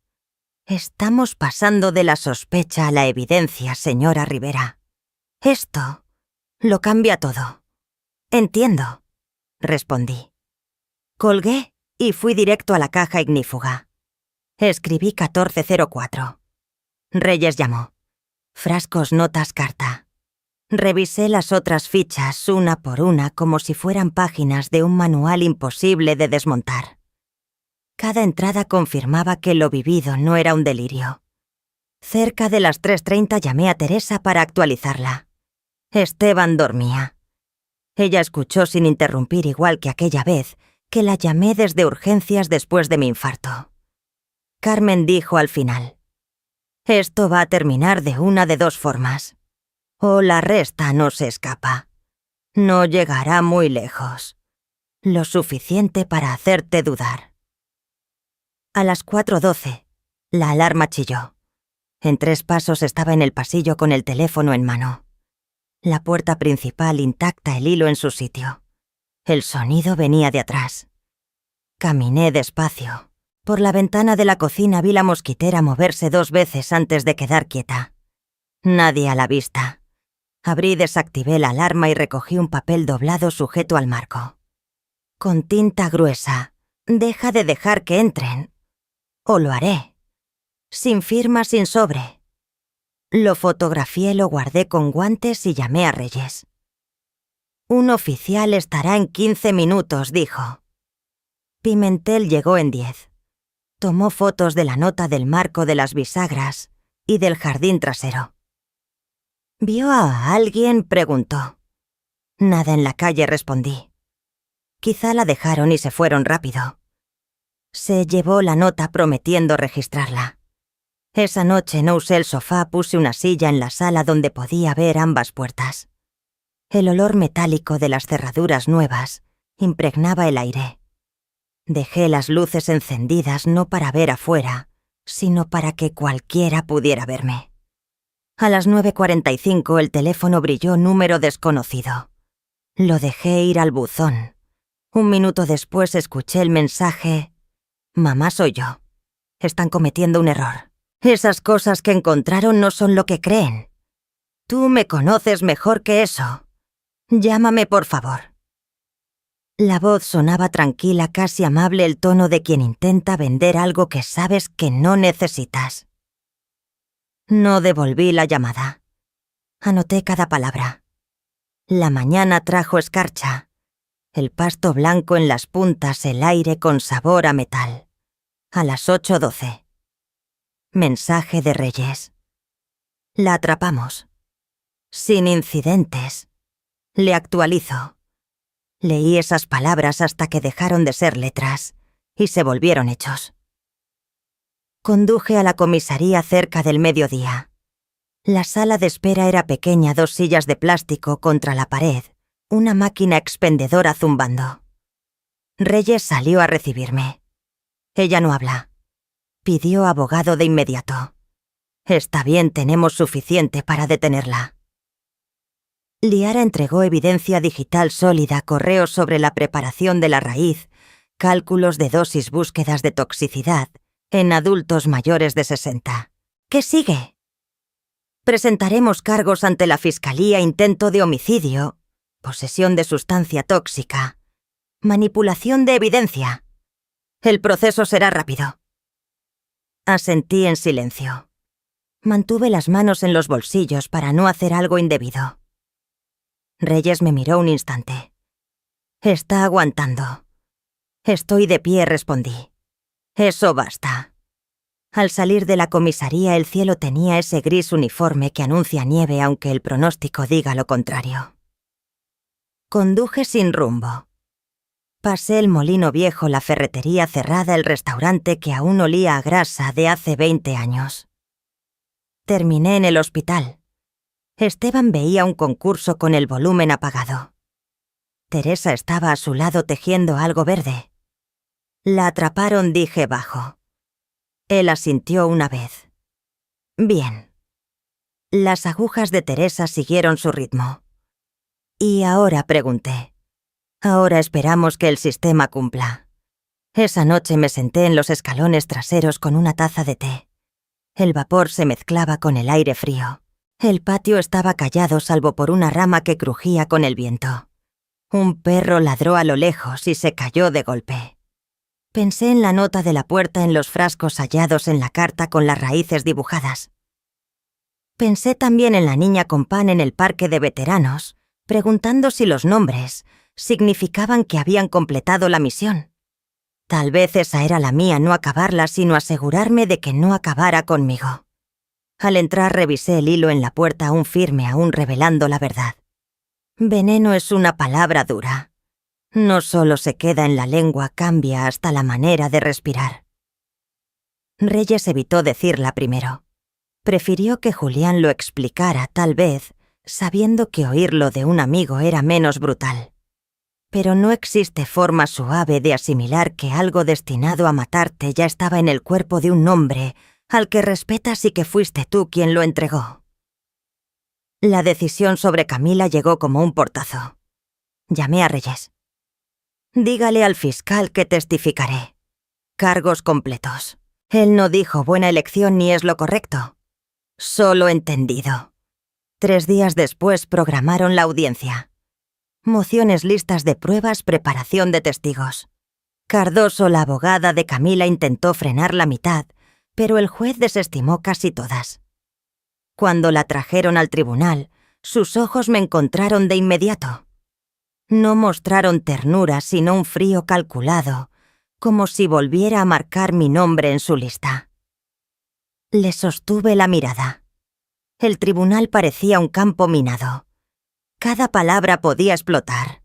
Estamos pasando de la sospecha a la evidencia, señora Rivera. Esto lo cambia todo. Entiendo, respondí. Colgué y fui directo a la caja ignífuga. Escribí 1404. Reyes llamó. Frascos, notas, carta. Revisé las otras fichas una por una como si fueran páginas de un manual imposible de desmontar. Cada entrada confirmaba que lo vivido no era un delirio. Cerca de las 3:30 llamé a Teresa para actualizarla. Esteban dormía. Ella escuchó sin interrumpir, igual que aquella vez que la llamé desde urgencias después de mi infarto. Carmen dijo al final: Esto va a terminar de una de 2 formas. O la resta no se escapa. No llegará muy lejos. Lo suficiente para hacerte dudar. A las 4:12, la alarma chilló. En 3 pasos estaba en el pasillo con el teléfono en mano. La puerta principal intacta, el hilo en su sitio. El sonido venía de atrás. Caminé despacio. Por la ventana de la cocina vi la mosquitera moverse 2 veces antes de quedar quieta. Nadie a la vista. Abrí y desactivé la alarma y recogí un papel doblado sujeto al marco. con tinta gruesa. Deja de dejar que entren. O lo haré. Sin firma, sin sobre. Lo fotografié, lo guardé con guantes y llamé a Reyes. Un oficial estará en 15 minutos, dijo. Pimentel llegó en 10. Tomó fotos de la nota del marco de las bisagras y del jardín trasero. ¿Vio a alguien?, preguntó. Nada en la calle, respondí. Quizá la dejaron y se fueron rápido. Se llevó la nota prometiendo registrarla. Esa noche no usé el sofá, puse una silla en la sala donde podía ver ambas puertas. El olor metálico de las cerraduras nuevas impregnaba el aire. Dejé las luces encendidas no para ver afuera, sino para que cualquiera pudiera verme. A las 9:45 el teléfono brilló número desconocido. Lo dejé ir al buzón. Un minuto después escuché el mensaje: «Mamá, soy yo. Están cometiendo un error. Esas cosas que encontraron no son lo que creen. Tú me conoces mejor que eso. Llámame, por favor». La voz sonaba tranquila, casi amable, el tono de quien intenta vender algo que sabes que no necesitas. No devolví la llamada. Anoté cada palabra. La mañana trajo escarcha. El pasto blanco en las puntas, el aire con sabor a metal. A las 8:12. Mensaje de Reyes. La atrapamos. Sin incidentes. Le actualizo. Leí esas palabras hasta que dejaron de ser letras y se volvieron hechos. Conduje a la comisaría cerca del mediodía. La sala de espera era pequeña, 2 sillas de plástico contra la pared, una máquina expendedora zumbando. Reyes salió a recibirme. Ella no habla. Pidió abogado de inmediato. Está bien, tenemos suficiente para detenerla. Liara entregó evidencia digital sólida, correos sobre la preparación de la raíz, cálculos de dosis, búsquedas de toxicidad en adultos mayores de 60. ¿Qué sigue? Presentaremos cargos ante la Fiscalía: intento de homicidio, posesión de sustancia tóxica, manipulación de evidencia. El proceso será rápido. Asentí en silencio. Mantuve las manos en los bolsillos para no hacer algo indebido. Reyes me miró un instante. Está aguantando. Estoy de pie, respondí. Eso basta. Al salir de la comisaría, el cielo tenía ese gris uniforme que anuncia nieve, aunque el pronóstico diga lo contrario. Conduje sin rumbo. Pasé el molino viejo, la ferretería cerrada, el restaurante que aún olía a grasa de hace 20 años. Terminé en el hospital. Esteban veía un concurso con el volumen apagado. Teresa estaba a su lado tejiendo algo verde. La atraparon, dije bajo. Él asintió una vez. Bien. Las agujas de Teresa siguieron su ritmo. ¿Y ahora?, pregunté. Ahora esperamos que el sistema cumpla. Esa noche me senté en los escalones traseros con una taza de té. El vapor se mezclaba con el aire frío. El patio estaba callado salvo por una rama que crujía con el viento. Un perro ladró a lo lejos y se cayó de golpe. Pensé en la nota de la puerta, en los frascos hallados en la carta con las raíces dibujadas. Pensé también en la niña con pan en el parque de veteranos, preguntando si los nombres significaban que habían completado la misión. Tal vez esa era la mía, no acabarla, sino asegurarme de que no acabara conmigo. Al entrar revisé el hilo en la puerta, aún firme, aún revelando la verdad. Veneno es una palabra dura. No solo se queda en la lengua, cambia hasta la manera de respirar. Reyes evitó decirla primero. Prefirió que Julián lo explicara, tal vez, sabiendo que oírlo de un amigo era menos brutal. Pero no existe forma suave de asimilar que algo destinado a matarte ya estaba en el cuerpo de un hombre al que respetas y que fuiste tú quien lo entregó. La decisión sobre Camila llegó como un portazo. Llamé a Reyes. Dígale al fiscal que testificaré. Cargos completos. Él no dijo buena elección ni es lo correcto. Solo entendido. 3 días después programaron la audiencia. Mociones listas de pruebas, preparación de testigos. Cardoso, la abogada de Camila, intentó frenar la mitad, pero el juez desestimó casi todas. Cuando la trajeron al tribunal, sus ojos me encontraron de inmediato. No mostraron ternura, sino un frío calculado, como si volviera a marcar mi nombre en su lista. Le sostuve la mirada. El tribunal parecía un campo minado. Cada palabra podía explotar.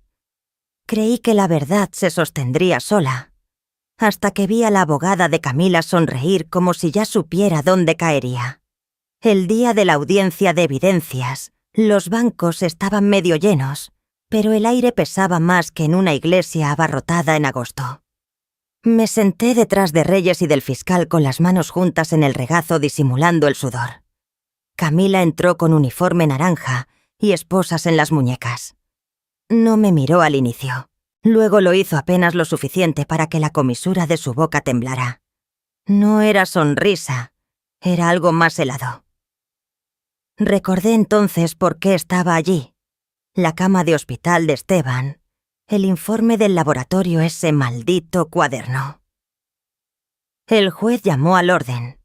Creí que la verdad se sostendría sola, hasta que vi a la abogada de Camila sonreír como si ya supiera dónde caería. El día de la audiencia de evidencias, los bancos estaban medio llenos, pero el aire pesaba más que en una iglesia abarrotada en agosto. Me senté detrás de Reyes y del fiscal con las manos juntas en el regazo disimulando el sudor. Camila entró con uniforme naranja y esposas en las muñecas. No me miró al inicio. Luego lo hizo apenas lo suficiente para que la comisura de su boca temblara. No era sonrisa, era algo más helado. Recordé entonces por qué estaba allí. La cama de hospital de Esteban, el informe del laboratorio, ese maldito cuaderno. El juez llamó al orden.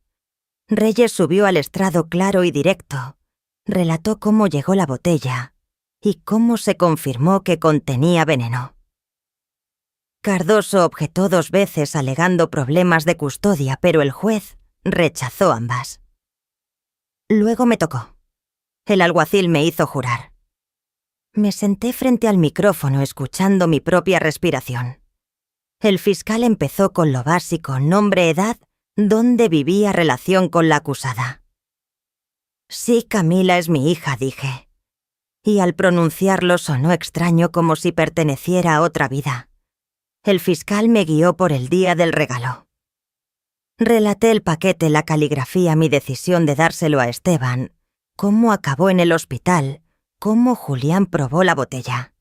Reyes subió al estrado claro y directo. Relató cómo llegó la botella y cómo se confirmó que contenía veneno. Cardoso objetó 2 veces alegando problemas de custodia, pero el juez rechazó ambas. Luego me tocó. El alguacil me hizo jurar. Me senté frente al micrófono escuchando mi propia respiración. El fiscal empezó con lo básico: nombre, edad, dónde vivía, relación con la acusada. Sí, Camila es mi hija, dije. Y al pronunciarlo sonó extraño, como si perteneciera a otra vida. El fiscal me guió por el día del regalo. Relaté el paquete, la caligrafía, mi decisión de dárselo a Esteban, cómo acabó en el hospital, cómo Julián probó la botella.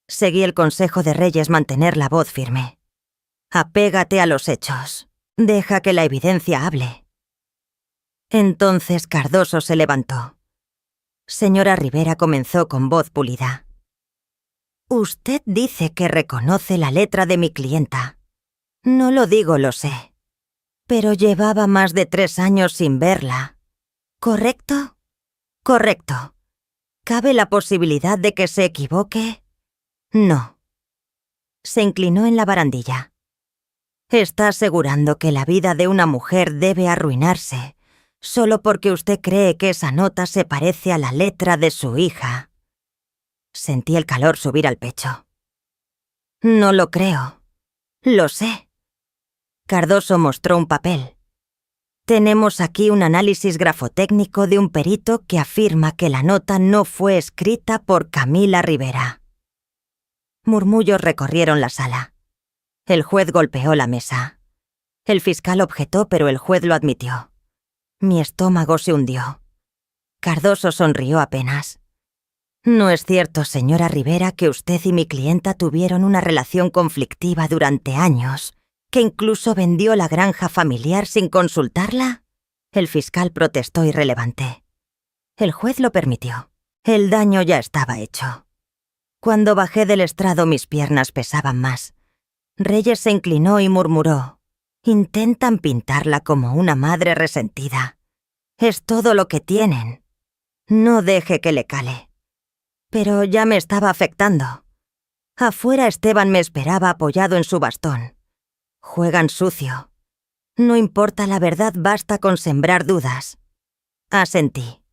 Seguí el consejo de Reyes: mantener la voz firme. Apégate a los hechos. Deja que la evidencia hable. Entonces Cardoso se levantó. Señora Rivera, comenzó con voz pulida. Usted dice que reconoce la letra de mi clienta. No lo digo, lo sé. Pero llevaba más de 3 años sin verla. ¿Correcto? Correcto. ¿Cabe la posibilidad de que se equivoque? No. Se inclinó en la barandilla. Está asegurando que la vida de una mujer debe arruinarse solo porque usted cree que esa nota se parece a la letra de su hija. Sentí el calor subir al pecho. No lo creo. Lo sé. Cardoso mostró un papel. Tenemos aquí un análisis grafotécnico de un perito que afirma que la nota no fue escrita por Camila Rivera. Murmullos recorrieron la sala. El juez golpeó la mesa. El fiscal objetó, pero el juez lo admitió. Mi estómago se hundió. Cardoso sonrió apenas. No es cierto, señora Rivera, que usted y mi clienta tuvieron una relación conflictiva durante años, que incluso vendió la granja familiar sin consultarla. El fiscal protestó irrelevante. El juez lo permitió. El daño ya estaba hecho. Cuando bajé del estrado, mis piernas pesaban más. Reyes se inclinó y murmuró: intentan pintarla como una madre resentida. Es todo lo que tienen. No deje que le cale. Pero ya me estaba afectando. Afuera Esteban me esperaba apoyado en su bastón. Juegan sucio. No importa la verdad, basta con sembrar dudas. Asentí.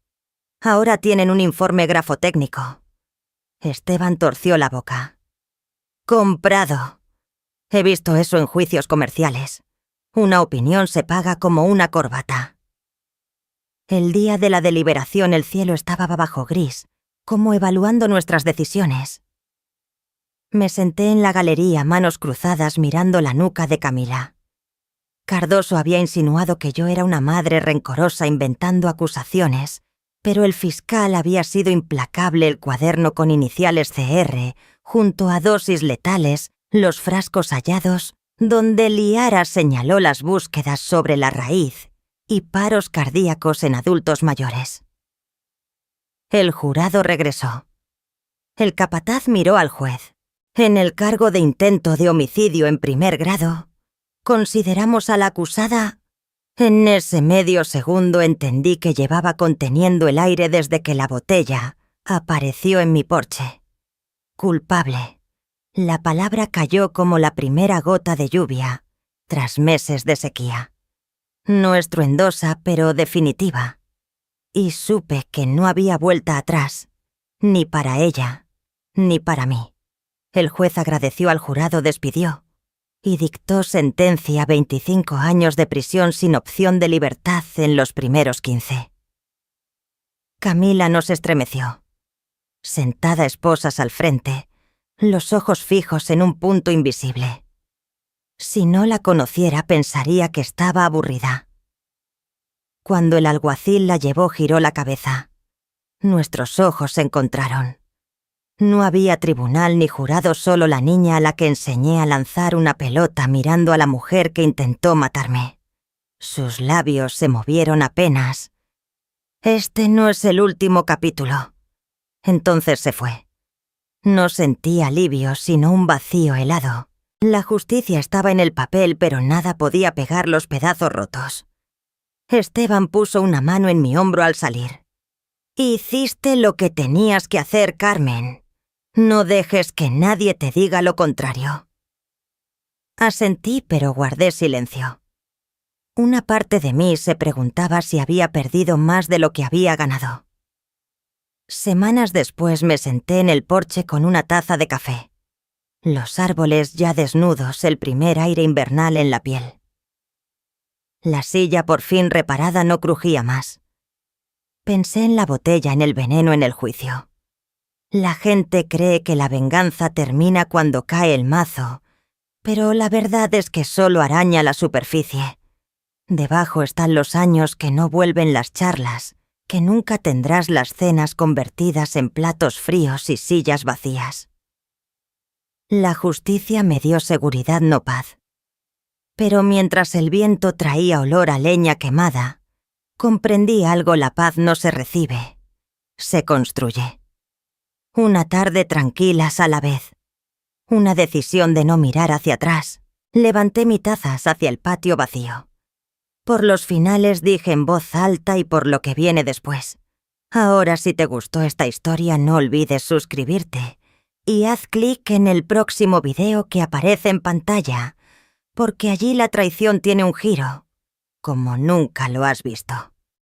Ahora tienen un informe grafotécnico. Esteban torció la boca. Comprado. He visto eso en juicios comerciales. Una opinión se paga como una corbata. El día de la deliberación el cielo estaba bajo gris, como evaluando nuestras decisiones. Me senté en la galería, manos cruzadas, mirando la nuca de Camila. Cardoso había insinuado que yo era una madre rencorosa inventando acusaciones, pero el fiscal había sido implacable. El cuaderno con iniciales CR, junto a dosis letales, los frascos hallados, donde Liara señaló las búsquedas sobre la raíz y paros cardíacos en adultos mayores. El jurado regresó. El capataz miró al juez. En el cargo de intento de homicidio en primer grado, consideramos a la acusada. En ese medio segundo entendí que llevaba conteniendo el aire desde que la botella apareció en mi porche. Culpable. La palabra cayó como la primera gota de lluvia, tras meses de sequía. No estruendosa, pero definitiva. Y supe que no había vuelta atrás, ni para ella, ni para mí. El juez agradeció al jurado, despidió y dictó sentencia a 25 años de prisión sin opción de libertad en los primeros 15. Camila no se estremeció. Sentada esposas al frente, los ojos fijos en un punto invisible. Si no la conociera, pensaría que estaba aburrida. Cuando el alguacil la llevó, giró la cabeza. Nuestros ojos se encontraron. No había tribunal ni jurado, solo la niña a la que enseñé a lanzar una pelota mirando a la mujer que intentó matarme. Sus labios se movieron apenas. Este no es el último capítulo. Entonces se fue. No sentí alivio, sino un vacío helado. La justicia estaba en el papel, pero nada podía pegar los pedazos rotos. Esteban puso una mano en mi hombro al salir. Hiciste lo que tenías que hacer, Carmen. No dejes que nadie te diga lo contrario. Asentí, pero guardé silencio. Una parte de mí se preguntaba si había perdido más de lo que había ganado. Semanas después me senté en el porche con una taza de café. Los árboles ya desnudos, el primer aire invernal en la piel. La silla por fin reparada no crujía más. Pensé en la botella, en el veneno, en el juicio. La gente cree que la venganza termina cuando cae el mazo, pero la verdad es que solo araña la superficie. Debajo están los años que no vuelven, las charlas, que nunca tendrás, las cenas convertidas en platos fríos y sillas vacías. La justicia me dio seguridad, no paz. Pero mientras el viento traía olor a leña quemada, comprendí algo: la paz no se recibe, se construye. Una tarde tranquila a la vez. Una decisión de no mirar hacia atrás. Levanté mi taza hacia el patio vacío. Por los finales dije en voz alta y por lo que viene después. Ahora, si te gustó esta historia, no olvides suscribirte y haz clic en el próximo video que aparece en pantalla, porque allí la traición tiene un giro, como nunca lo has visto.